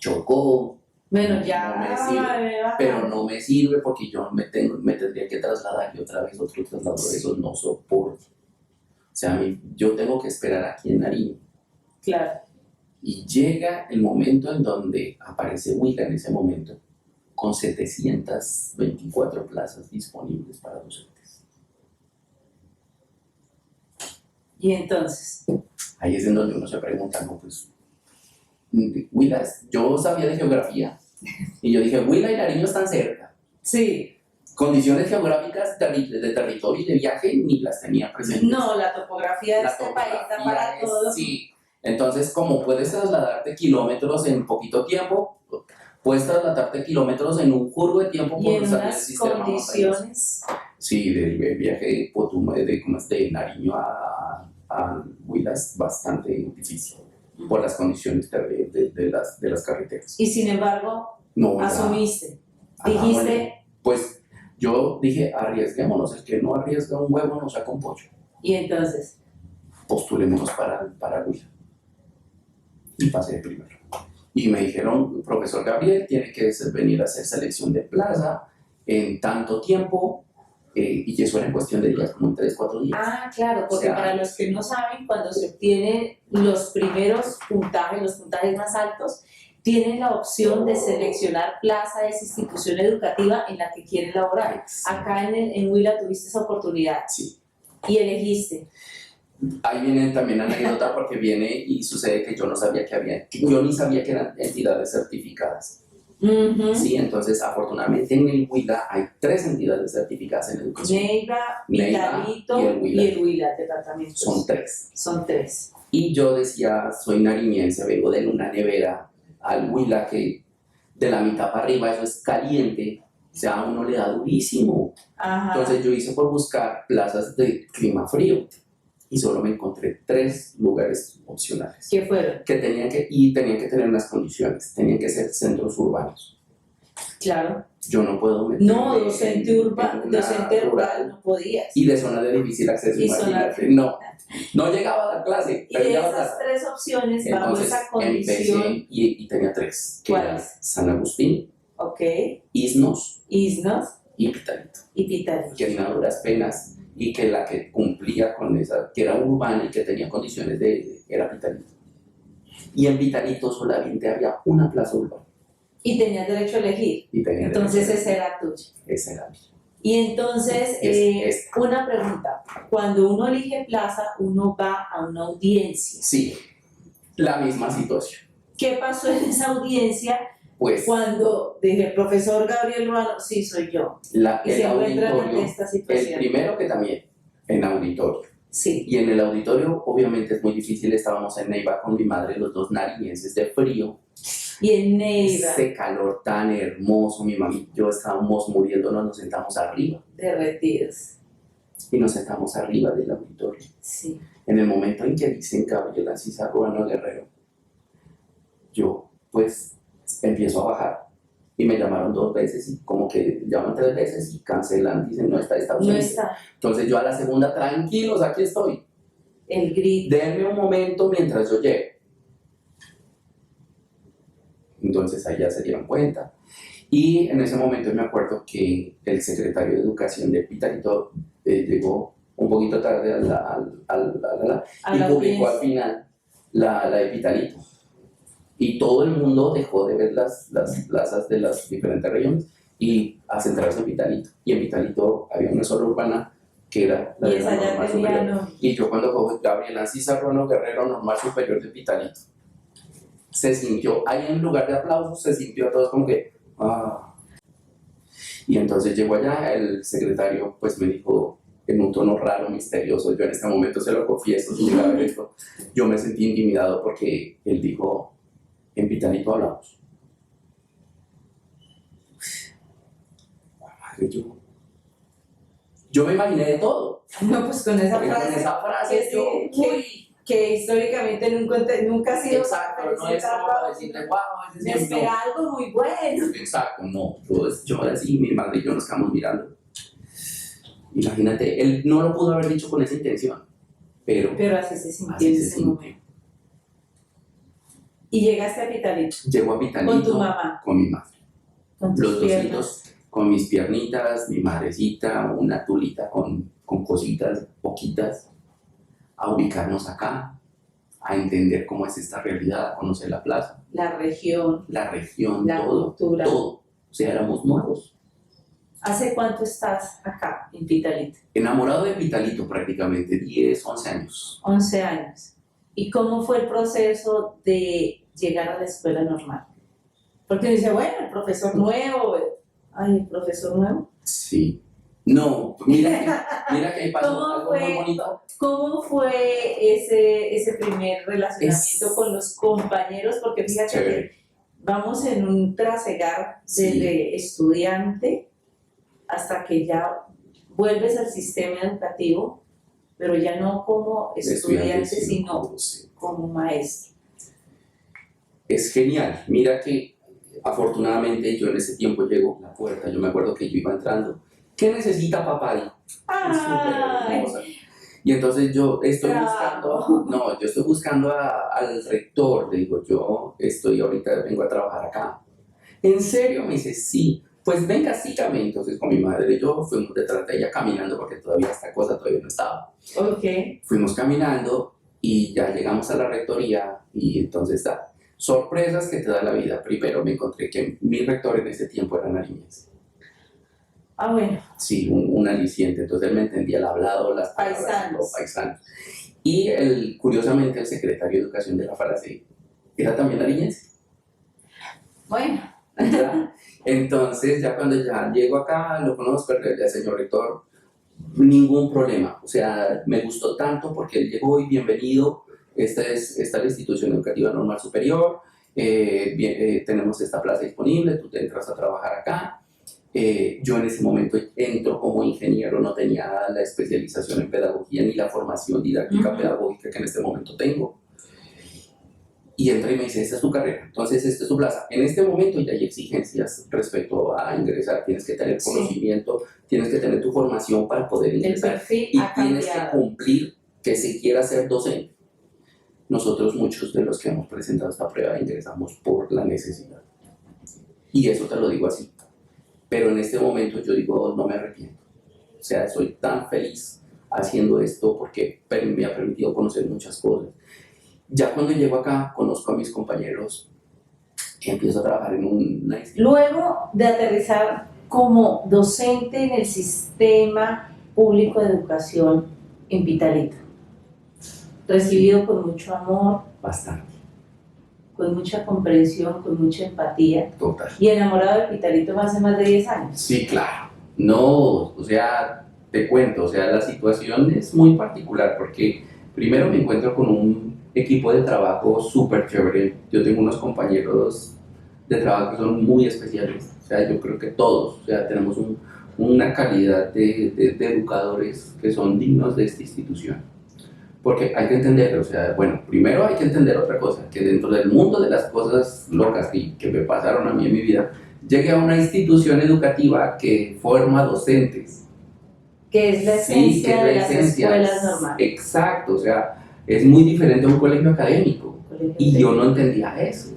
Chocó. Bueno, No ya, me sirve, pero no me sirve porque yo me tendría que trasladar y otra vez otro traslado de eso no soporto. O sea, yo tengo que esperar aquí en Nariño. Claro. Y llega el momento en donde aparece Huila en ese momento con 724 plazas disponibles para docentes. ¿Y entonces? Ahí es en donde uno se pregunta, no, pues, Huila, yo sabía de geografía y yo dije, Huila y Nariño están cerca. Sí. Condiciones geográficas de territorio y de viaje ni las tenía presentes. No, la topografía de este país da para todo. Sí, entonces como puedes trasladarte kilómetros en poquito tiempo, puedes trasladarte kilómetros en un curvo de tiempo y por en unas condiciones. Sí, del viaje de Nariño a Huila es bastante difícil por las condiciones de las carreteras. Y sin embargo, no, asumiste, dijiste... Pues yo dije, arriesguémonos, el que no arriesga un huevo no saca un pollo. ¿Y entonces? Postulémonos para Huila. Y pasé de primero. Y me dijeron, profesor Gabriel, tiene que venir a hacer selección de plaza en tanto tiempo, y eso era en cuestión de días, como en 3-4 días. Ah, claro, porque o sea, para los que no saben, cuando se obtienen los primeros puntajes, los puntajes más altos, tienen la opción de seleccionar plaza de esa institución educativa en la que quieren laborar. Sí. Acá en Huila tuviste esa oportunidad. Sí. Y elegiste. Ahí viene también anécdota porque viene y sucede que yo no sabía yo ni sabía que eran entidades certificadas. Sí, entonces afortunadamente en el Huila hay 3 entidades certificadas en educación. Neiva, Pitalito y el Huila, departamentos. Son 3. Son 3. Y yo decía, soy nariñense, vengo de una nevera al Huila que de la mitad para arriba eso es caliente, o sea, a uno le da durísimo. Ajá. Entonces yo hice por buscar plazas de clima frío y solo me encontré 3 lugares opcionales. ¿Qué fueron? Tenían que tener unas condiciones, tenían que ser centros urbanos. Claro. Yo no puedo meterme. No, docente rural no podías. Y de zona de difícil acceso, imagínate. No llegaba a la clase. Y de esas 3 opciones, bajo esa condición. Empecé y tenía 3. ¿Cuáles? San Agustín. Ok. Isnos. Y Pitalito. Que eran duras penas y que la que cumplía con esa, que era urbana y que tenía condiciones era Pitalito. Y en Pitalito solamente había una plaza urbana. Y tenías derecho a elegir. Entonces esa era tuya. Esa era mía. Y entonces, una pregunta. Cuando uno elige plaza, uno va a una audiencia. Sí, la misma situación. ¿Qué pasó en esa audiencia? Pues, cuando dije, profesor Gabriel Ruano, sí, soy yo. Y se encuentran en esta situación. El primero que también, en auditorio. Sí. Y en el auditorio, obviamente es muy difícil, estábamos en Neiva con mi madre, los 2 nariñenses de frío. Y en Neiva. Ese calor tan hermoso, mi mami y yo estábamos muriéndonos, nos sentamos arriba. Derretidos. Y nos sentamos arriba del auditorio. Sí. En el momento en que dicen Gabriel Ancisa Ruano Guerrero, yo pues empiezo a bajar y me llamaron 2 veces y como que llaman 3 veces y cancelan, dicen no está No está. Entonces yo a la segunda, tranquilos, aquí estoy. El grito. Denme un momento mientras yo llego. Entonces ahí ya se dieron cuenta. Y en ese momento me acuerdo que el secretario de Educación de Pitalito llegó un poquito tarde y publicó al final la de Pitalito. Y todo el mundo dejó de ver las plazas de las diferentes regiones y a centrarse en Pitalito. Y en Pitalito había una sola urbana que era la de la normal superior. No. Y yo cuando cojo Gabriel Ancisa Ruano Guerrero, normal superior de Pitalito, se sintió, ahí en lugar de aplausos, se sintió a todos como que, Y entonces llegó allá, el secretario pues me dijo en un tono raro, misterioso, yo en este momento se lo confieso, si llega a ver esto, yo me sentí intimidado porque él dijo, en Vitalito hablamos. Yo me imaginé de todo. No, pues con esa Porque frase, con esa frase que, yo, sí, que históricamente nunca ha sido exacto, para no es como para decirle, wow, ese me sí, espera algo muy bueno. Exacto, no. Yo así, mi madre y yo nos quedamos mirando. Imagínate, él no lo pudo haber dicho con esa intención, pero Así se sintió así en se ese sintió. momento. Y llegaste a Vitalito Llegó a Vitalito con tu mamá, con mi madre. con tus Los piernas. dositos con mis piernitas, mi madrecita, una tulita con cositas poquitas, a ubicarnos acá, a entender cómo es esta realidad, a conocer la plaza, La región, la región, la todo, cultura. todo. O sea, éramos nuevos. ¿Hace cuánto estás acá en Vitalito? Enamorado de Vitalito prácticamente, 10, 11 años. 11 años. ¿Y cómo fue el proceso de llegar a la escuela normal? Porque uno dice, bueno, el profesor nuevo, el profesor nuevo. Sí. No, mira que ahí pasó ¿Cómo algo muy fue, bonito. ¿Cómo fue ese primer relacionamiento con los compañeros? Porque fíjate Chévere. que vamos en un trasegar Sí. desde estudiante hasta que ya vuelves al sistema educativo, pero ya no como estudiante, sino como maestro. Es genial. Mira que afortunadamente yo en ese tiempo llego a la puerta. Yo me acuerdo que yo iba entrando. ¿Qué necesita papá? Dijo. Es súper hermosa. Y entonces yo estoy buscando al rector. Le digo, yo ahorita vengo a trabajar acá. ¿En serio? Me dice, sí. Pues venga, sígame. Entonces con mi madre y yo fuimos detrás de ella caminando porque todavía esta cosa todavía no estaba. Ok. Fuimos caminando y ya llegamos a la rectoría y entonces sorpresas que te da la vida. Primero me encontré que mi rector en ese tiempo era nariñense. Ah, bueno. Sí, un aliciente. Entonces él me entendía el hablado, las palabras, los paisanos. Y curiosamente el secretario de Educación de la FARACE era también nariñense. Bueno. ¿Ya? Entonces ya cuando ya llego acá, lo conozco, ya señor rector, ningún problema. O sea, me gustó tanto porque él llegó y bienvenido. Esta es la institución educativa normal superior. Tenemos esta plaza disponible, tú te entras a trabajar acá. Yo en ese momento entro como ingeniero, no tenía la especialización en pedagogía ni la formación didáctica pedagógica que en este momento tengo. Y entra y me dice, esta es tu carrera, entonces esta es tu plaza. En este momento ya hay exigencias respecto a ingresar, tienes que tener conocimiento, tienes que tener tu formación para poder ingresar. El perfil y ha tienes cambiado. que cumplir que se quiera ser docente. Nosotros, muchos de los que hemos presentado esta prueba, ingresamos por la necesidad. Y eso te lo digo así. Pero en este momento yo digo, no me arrepiento. O sea, soy tan feliz haciendo esto porque me ha permitido conocer muchas cosas. Ya cuando llego acá, conozco a mis compañeros y empiezo a trabajar en una institución. Luego de aterrizar como docente en el sistema público de educación en Vitalito, recibido con mucho amor, Bastante. con mucha comprensión, con mucha empatía. Total. Y enamorado de Vitalito hace más de 10 años. Sí, claro. No, o sea, te cuento, o sea, la situación es muy particular porque primero me encuentro con un equipo de trabajo súper chévere. Yo tengo unos compañeros de trabajo que son muy especiales. O sea, yo creo que todos, o sea, tenemos una calidad de educadores que son dignos de esta institución. Porque hay que entender, o sea, bueno, primero hay que entender otra cosa, que dentro del mundo de las cosas locas que me pasaron a mí en mi vida, llegué a una institución educativa que forma docentes. Que es la esencia de las escuelas normales. Exacto, o sea, es muy diferente a un colegio académico. Y yo no entendía eso.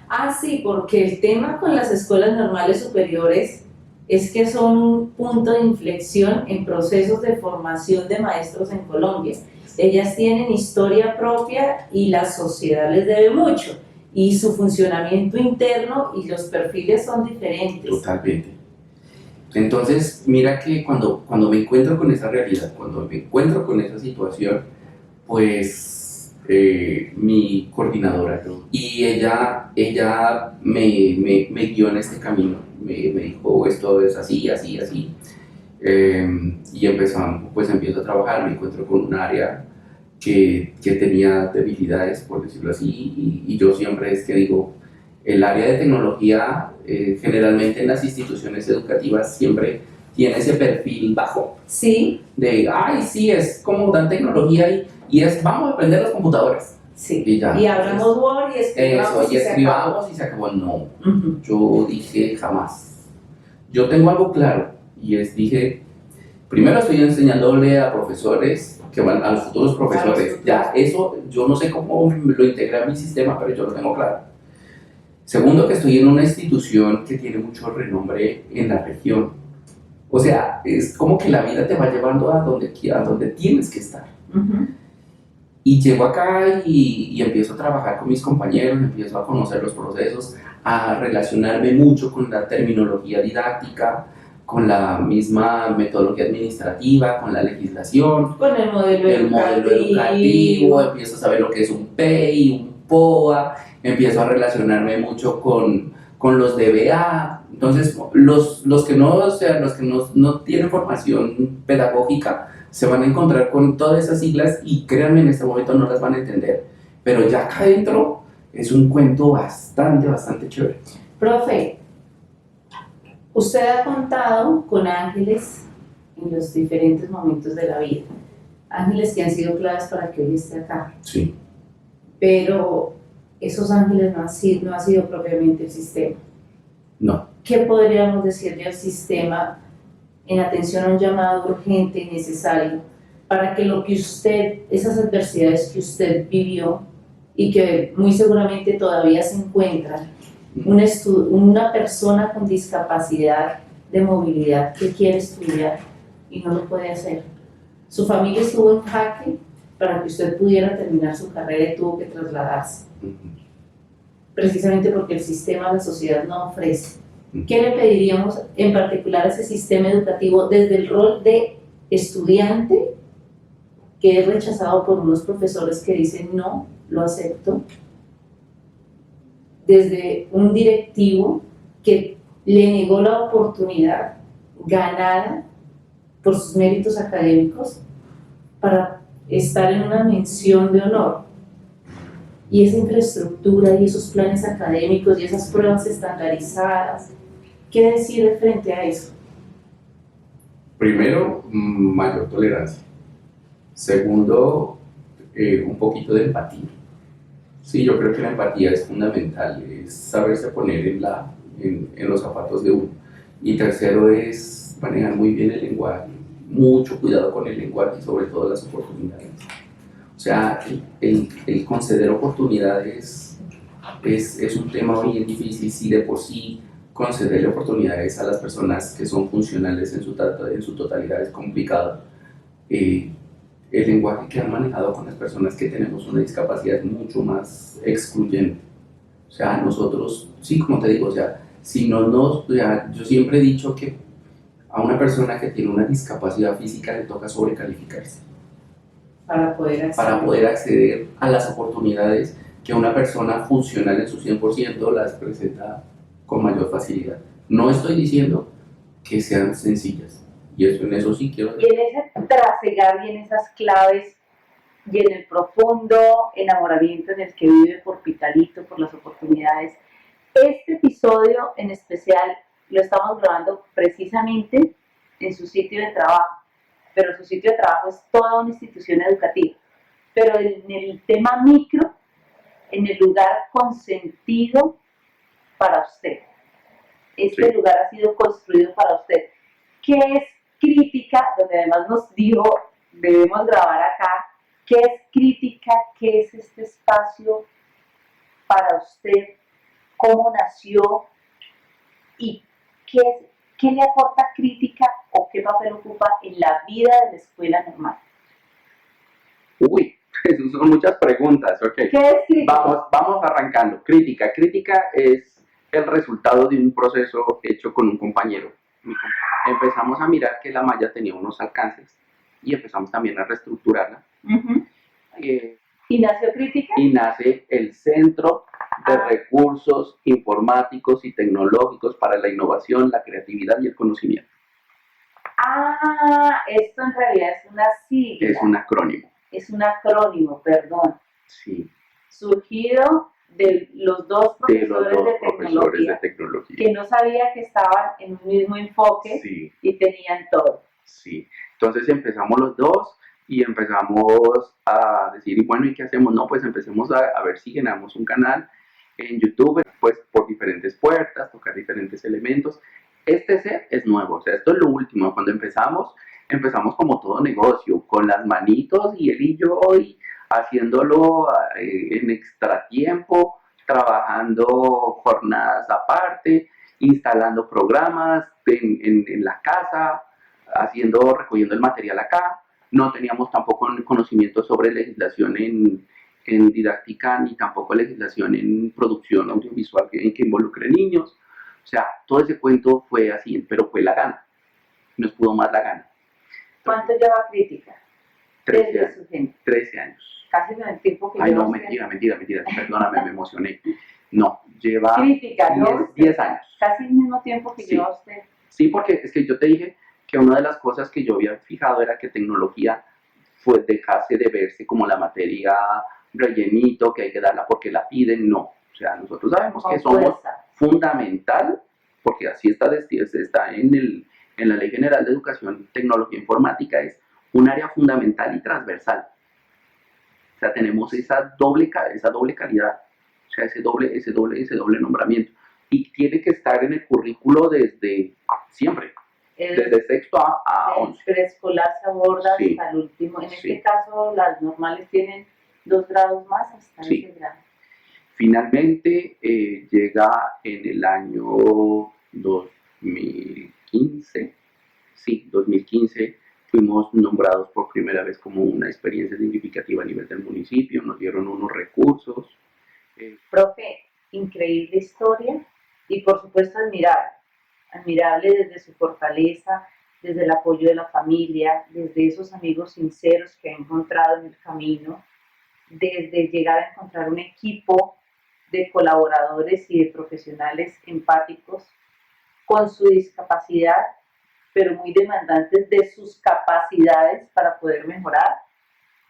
Ah, sí, porque el tema con las escuelas normales superiores es que son un punto de inflexión en procesos de formación de maestros en Colombia. Ellas tienen historia propia y la sociedad les debe mucho. Y su funcionamiento interno y los perfiles son diferentes. Totalmente. Entonces, mira que cuando me encuentro con esa realidad, cuando me encuentro con esa situación, pues mi coordinadora, ¿no? Y ella me guió en este camino, me dijo esto es así, así, así. Y empiezo a trabajar, me encuentro con un área que tenía debilidades, por decirlo así, y yo siempre es que digo, el área de tecnología generalmente en las instituciones educativas siempre tiene ese perfil bajo. Sí. De, ay, sí, es como dan tecnología y es, vamos a aprender las computadoras. Sí. Y ya. Y hablamos Word y escribamos. Eso, y escribamos y se acabó. No, yo dije jamás. Yo tengo algo claro y dije, primero estoy enseñándole a profesores que van a los futuros profesores. Ya, eso yo no sé cómo lo integré a mi sistema, pero yo lo tengo claro. Segundo, que estoy en una institución que tiene mucho renombre en la región. O sea, es como que la vida te va llevando a donde tienes que estar. Y llego acá y empiezo a trabajar con mis compañeros, empiezo a conocer los procesos, a relacionarme mucho con la terminología didáctica, con la misma metodología administrativa, con la legislación, con el modelo educativo, empiezo a saber lo que es un PEI, un POA, empiezo a relacionarme mucho con los DBA. Entonces, los que no, o sea, los que no tienen formación pedagógica se van a encontrar con todas esas siglas y créanme, en este momento no las van a entender. Pero ya acá adentro es un cuento bastante chévere. Profe, usted ha contado con ángeles en los diferentes momentos de la vida. Ángeles que han sido claves para que hoy esté acá. Sí. Pero esos ángeles no ha sido propiamente el sistema. No. ¿Qué podríamos decir del sistema en atención a un llamado urgente y necesario para que lo que usted, esas adversidades que usted vivió y que muy seguramente todavía se encuentra, una persona con discapacidad de movilidad que quiere estudiar y no lo puede hacer? Su familia estuvo en jaque para que usted pudiera terminar su carrera y tuvo que trasladarse. Precisamente porque el sistema, la sociedad no ofrece. ¿Qué le pediríamos en particular a ese sistema educativo desde el rol de estudiante, que es rechazado por unos profesores que dicen no, lo acepto, desde un directivo que le negó la oportunidad ganada por sus méritos académicos para estar en una mención de honor? Y esa infraestructura y esos planes académicos y esas pruebas estandarizadas, ¿qué decir frente a eso? Primero, mayor tolerancia. Segundo, un poquito de empatía. Sí, yo creo que la empatía es fundamental, es saberse poner en los zapatos de uno. Y tercero es manejar muy bien el lenguaje, mucho cuidado con el lenguaje y sobre todo las oportunidades. O sea, el conceder oportunidades es un tema bien difícil. Si de por sí concederle oportunidades a las personas que son funcionales en su totalidad es complicado, el lenguaje que han manejado con las personas que tenemos una discapacidad es mucho más excluyente. O sea, nosotros, sí, como te digo, o sea, si no nos, o sea, yo siempre he dicho que a una persona que tiene una discapacidad física le toca sobrecalificarse para poder acceder a las oportunidades que una persona funcional en su 100% las presenta con mayor facilidad. No estoy diciendo que sean sencillas, y en eso sí quiero... Y en ese trasegar y en esas claves y en el profundo enamoramiento en el que vive por Pitalito, por las oportunidades, este episodio en especial lo estamos grabando precisamente en su sitio de trabajo, pero su sitio de trabajo es toda una institución educativa. Pero en el tema micro, en el lugar consentido para usted. Este lugar ha sido construido para usted. ¿Qué es crítica? Donde además nos dijo, debemos grabar acá. ¿Qué es crítica? ¿Qué es este espacio para usted? ¿Cómo nació? ¿Y qué le aporta crítica o qué papel ocupa en la vida de la escuela normal? Uy, esas son muchas preguntas, ok. ¿Qué es crítica? Vamos arrancando. Crítica es el resultado de un proceso hecho con un compañero. Empezamos a mirar que la malla tenía unos alcances y empezamos también a reestructurarla. ¿Y nació Crítica? Y nace el Centro de Recursos Informáticos y Tecnológicos para la Innovación, la Creatividad y el Conocimiento. Esto en realidad es una sigla. Es un acrónimo. Es un acrónimo, perdón. Sí. Surgido de los dos profesores de tecnología, que no sabía que estaban en un mismo enfoque, sí, y tenían todo. Sí. Entonces empezamos los dos y empezamos a decir, bueno, ¿y qué hacemos? No, pues empecemos a ver si generamos un canal en YouTube, pues por diferentes puertas, tocar diferentes elementos. Este set es nuevo, o sea, esto es lo último. Cuando empezamos como todo negocio, con las manitos y él y yo, y haciéndolo en extratiempo, trabajando jornadas aparte, instalando programas en la casa, recogiendo el material acá. No teníamos tampoco conocimiento sobre legislación en didáctica, ni tampoco legislación en producción audiovisual que involucre niños. O sea, todo ese cuento fue así, pero fue la gana. Nos pudo más la gana. ¿Cuánto lleva Crítica? 13 años. 13 años. Casi el tiempo que yo... Ay, no, mentira. Perdóname, me emocioné. No, lleva Crítica, 10 años. Casi el mismo tiempo que lleva usted. Sí, porque es que yo te dije que una de las cosas que yo había fijado era que tecnología dejase de verse como la materia rellenito, que hay que darla porque la piden. No, o sea, nosotros sabemos que somos fundamental, porque así está en la Ley General de Educación, Tecnología Informática es un área fundamental y transversal. O sea, tenemos esa doble calidad, o sea, ese doble nombramiento. Y tiene que estar en el currículo desde siempre, desde sexto a 11. El preescolar se aborda hasta el último. En este caso, las normales tienen 2 grados más hasta ese grado. Finalmente llega en el año 2015. Sí, 2015 fuimos nombrados por primera vez como una experiencia significativa a nivel del municipio, nos dieron unos recursos. Profe, increíble historia y por supuesto admirable desde su fortaleza, desde el apoyo de la familia, desde esos amigos sinceros que ha encontrado en el camino, desde llegar a encontrar un equipo de colaboradores y de profesionales empáticos con su discapacidad, pero muy demandantes de sus capacidades para poder mejorar.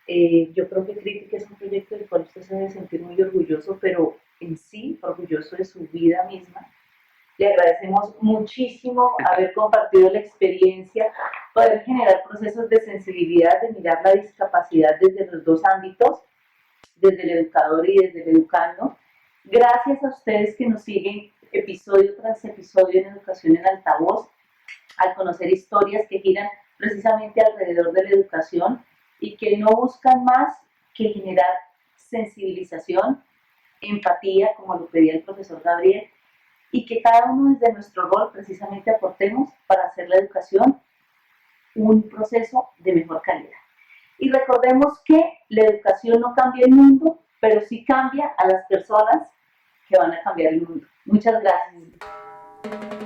Yo creo que Crítica es un proyecto del cual usted se debe sentir muy orgulloso, pero en sí orgulloso de su vida misma. Le agradecemos muchísimo haber compartido la experiencia, poder generar procesos de sensibilidad, de mirar la discapacidad desde los dos ámbitos, desde el educador y desde el educando. Gracias a ustedes que nos siguen episodio tras episodio en Educación en Altavoz, al conocer historias que giran precisamente alrededor de la educación y que no buscan más que generar sensibilización, empatía, como lo pedía el profesor Gabriel, y que cada uno desde nuestro rol precisamente aportemos para hacer la educación un proceso de mejor calidad. Y recordemos que la educación no cambia el mundo, pero sí cambia a las personas que van a cambiar el mundo. Muchas gracias.